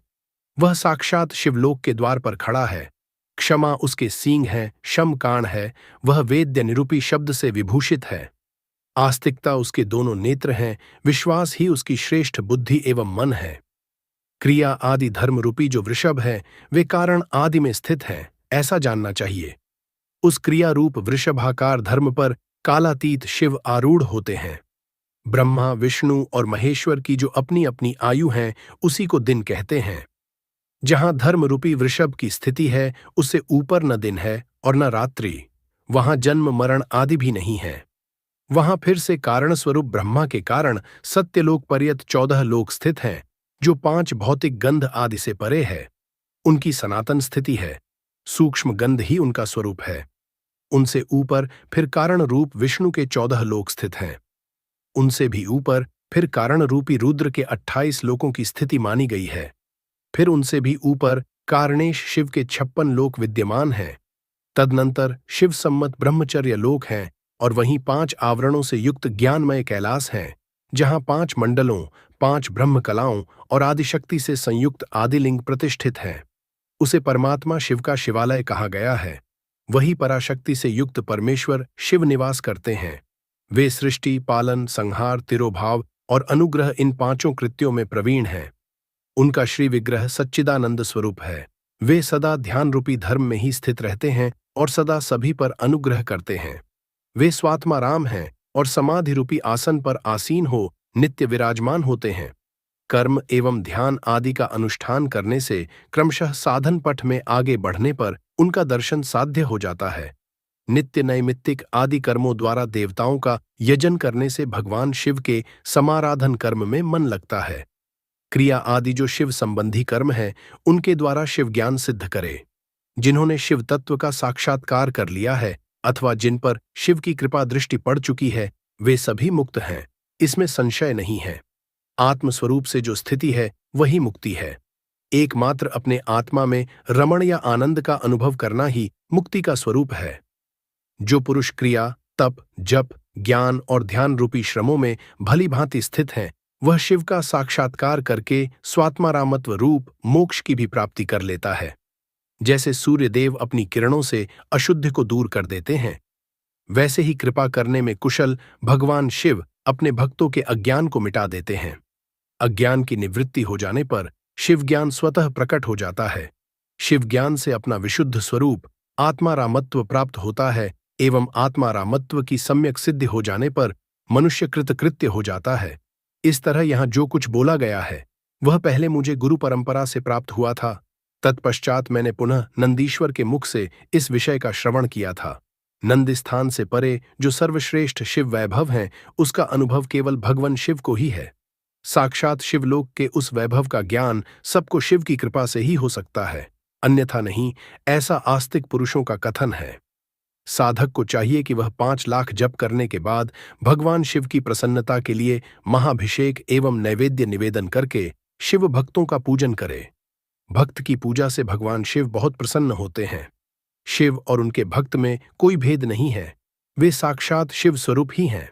वह साक्षात शिवलोक के द्वार पर खड़ा है। क्षमा उसके सींग है, शम काण है, वह वेद्य निरूपी शब्द से विभूषित है। आस्तिकता उसके दोनों नेत्र हैं, विश्वास ही उसकी श्रेष्ठ बुद्धि एवं मन है। क्रिया आदि धर्म रूपी जो वृषभ है, वे कारण आदि में स्थित हैं, ऐसा जानना चाहिए। उस क्रिया रूप वृषभाकार धर्म पर कालातीत शिव आरूढ़ होते हैं। ब्रह्मा, विष्णु और महेश्वर की जो अपनी अपनी आयु है, उसी को दिन कहते हैं। जहां धर्म रूपी वृषभ की स्थिति है, उससे ऊपर न दिन है और न रात्रि। वहां जन्म मरण आदि भी नहीं है। वहां फिर से कारण स्वरूप ब्रह्मा के कारण सत्यलोक पर्यत 14 लोक स्थित हैं, जो 5 भौतिक गंध आदि से परे है। उनकी सनातन स्थिति है। सूक्ष्म गंध ही उनका स्वरूप है। उनसे ऊपर फिर कारण रूप विष्णु के 14 लोक स्थित हैं। उनसे भी ऊपर फिर कारण रूपी रुद्र के 28 लोकों की स्थिति मानी गई है। फिर उनसे भी ऊपर कारणेश शिव के 56 लोक विद्यमान हैं। तदनंतर शिव सम्मत ब्रह्मचर्य लोक हैं और वहीं 5 आवरणों से युक्त ज्ञानमय कैलाश हैं, जहां 5 मंडलों, 5 ब्रह्म कलाओं और आदिशक्ति से संयुक्त आदिलिंग प्रतिष्ठित हैं। उसे परमात्मा शिव का शिवालय कहा गया है। वही पराशक्ति से युक्त परमेश्वर शिव निवास करते हैं। वे सृष्टि, पालन, संहार, तिरोभाव और अनुग्रह इन 5 कृत्यों में प्रवीण हैं। उनका श्री विग्रह सच्चिदानंद स्वरूप है। वे सदा ध्यान रूपी धर्म में ही स्थित रहते हैं और सदा सभी पर अनुग्रह करते हैं। वे स्वात्मा राम हैं और समाधि रूपी आसन पर आसीन हो नित्य विराजमान होते हैं। कर्म एवं ध्यान आदि का अनुष्ठान करने से क्रमशः साधन पथ में आगे बढ़ने पर उनका दर्शन साध्य हो जाता है। नित्य नैमित्तिक आदि कर्मों द्वारा देवताओं का यजन करने से भगवान शिव के समाराधन कर्म में मन लगता है। क्रिया आदि जो शिव संबंधी कर्म है, उनके द्वारा शिव ज्ञान सिद्ध करे। जिन्होंने शिव तत्व का साक्षात्कार कर लिया है अथवा जिन पर शिव की कृपा दृष्टि पड़ चुकी है, वे सभी मुक्त हैं, इसमें संशय नहीं है। आत्मस्वरूप से जो स्थिति है वही मुक्ति है। एकमात्र अपने आत्मा में रमण या आनंद का अनुभव करना ही मुक्ति का स्वरूप है। जो पुरुष क्रिया, तप, जप, ज्ञान और ध्यान रूपी श्रमों में भली भांति स्थित हैं, वह शिव का साक्षात्कार करके स्वात्मारामत्व रूप मोक्ष की भी प्राप्ति कर लेता है। जैसे सूर्यदेव अपनी किरणों से अशुद्धि को दूर कर देते हैं, वैसे ही कृपा करने में कुशल भगवान शिव अपने भक्तों के अज्ञान को मिटा देते हैं। अज्ञान की निवृत्ति हो जाने पर शिव ज्ञान स्वतः प्रकट हो जाता है। शिव ज्ञान से अपना विशुद्ध स्वरूप आत्मारामत्व प्राप्त होता है एवं आत्मारामत्व की सम्यक सिद्धि हो जाने पर मनुष्य कृतकृत्य हो जाता है। इस तरह यहाँ जो कुछ बोला गया है वह पहले मुझे गुरु परंपरा से प्राप्त हुआ था। तत्पश्चात मैंने पुनः नंदीश्वर के मुख से इस विषय का श्रवण किया था। नंद स्थान से परे जो सर्वश्रेष्ठ शिव वैभव हैं, उसका अनुभव केवल भगवान शिव को ही है। साक्षात शिवलोक के उस वैभव का ज्ञान सबको शिव की कृपा से ही हो सकता है, अन्यथा नहीं, ऐसा आस्तिक पुरुषों का कथन है। साधक को चाहिए कि वह 5 लाख जप करने के बाद भगवान शिव की प्रसन्नता के लिए महाभिषेक एवं नैवेद्य निवेदन करके शिव भक्तों का पूजन करे। भक्त की पूजा से भगवान शिव बहुत प्रसन्न होते हैं। शिव और उनके भक्त में कोई भेद नहीं है, वे साक्षात शिव स्वरूप ही हैं।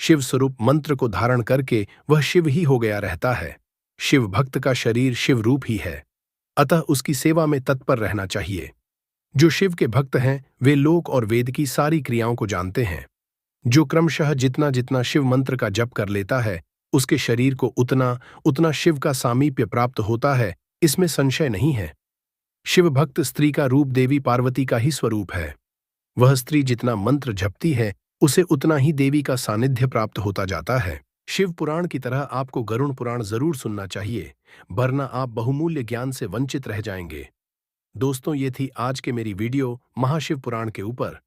शिव स्वरूप मंत्र को धारण करके वह शिव ही हो गया रहता है। शिव भक्त का शरीर शिव रूप ही है, अतः उसकी सेवा में तत्पर रहना चाहिए। जो शिव के भक्त हैं वे लोक और वेद की सारी क्रियाओं को जानते हैं। जो क्रमशः जितना जितना शिव मंत्र का जप कर लेता है, उसके शरीर को उतना उतना शिव का सामीप्य प्राप्त होता है, इसमें संशय नहीं है। शिव भक्त स्त्री का रूप देवी पार्वती का ही स्वरूप है। वह स्त्री जितना मंत्र जपती है, उसे उतना ही देवी का सानिध्य प्राप्त होता जाता है। शिव पुराण की तरह आपको गरुड़ पुराण जरूर सुनना चाहिए, वरना आप बहुमूल्य ज्ञान से वंचित रह जाएंगे। दोस्तों, ये थी आज के मेरी वीडियो महाशिव पुराण के ऊपर।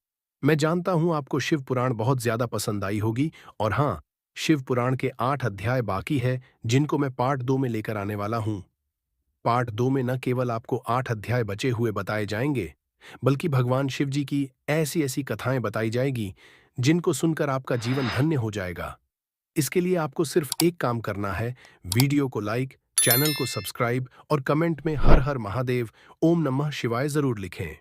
मैं जानता हूं आपको शिव पुराण बहुत ज्यादा पसंद आई होगी, और हाँ, शिव पुराण के 8 अध्याय बाकी है जिनको मैं पार्ट 2 में लेकर आने वाला हूं। पार्ट 2 में न केवल आपको 8 अध्याय बचे हुए बताए जाएंगे, बल्कि भगवान शिव जी की ऐसी ऐसी कथाएं बताई जाएगी जिनको सुनकर आपका जीवन धन्य हो जाएगा। इसके लिए आपको सिर्फ एक काम करना है, वीडियो को लाइक, चैनल को सब्सक्राइब और कमेंट में हर हर महादेव, ओम नमः शिवाय जरूर लिखें।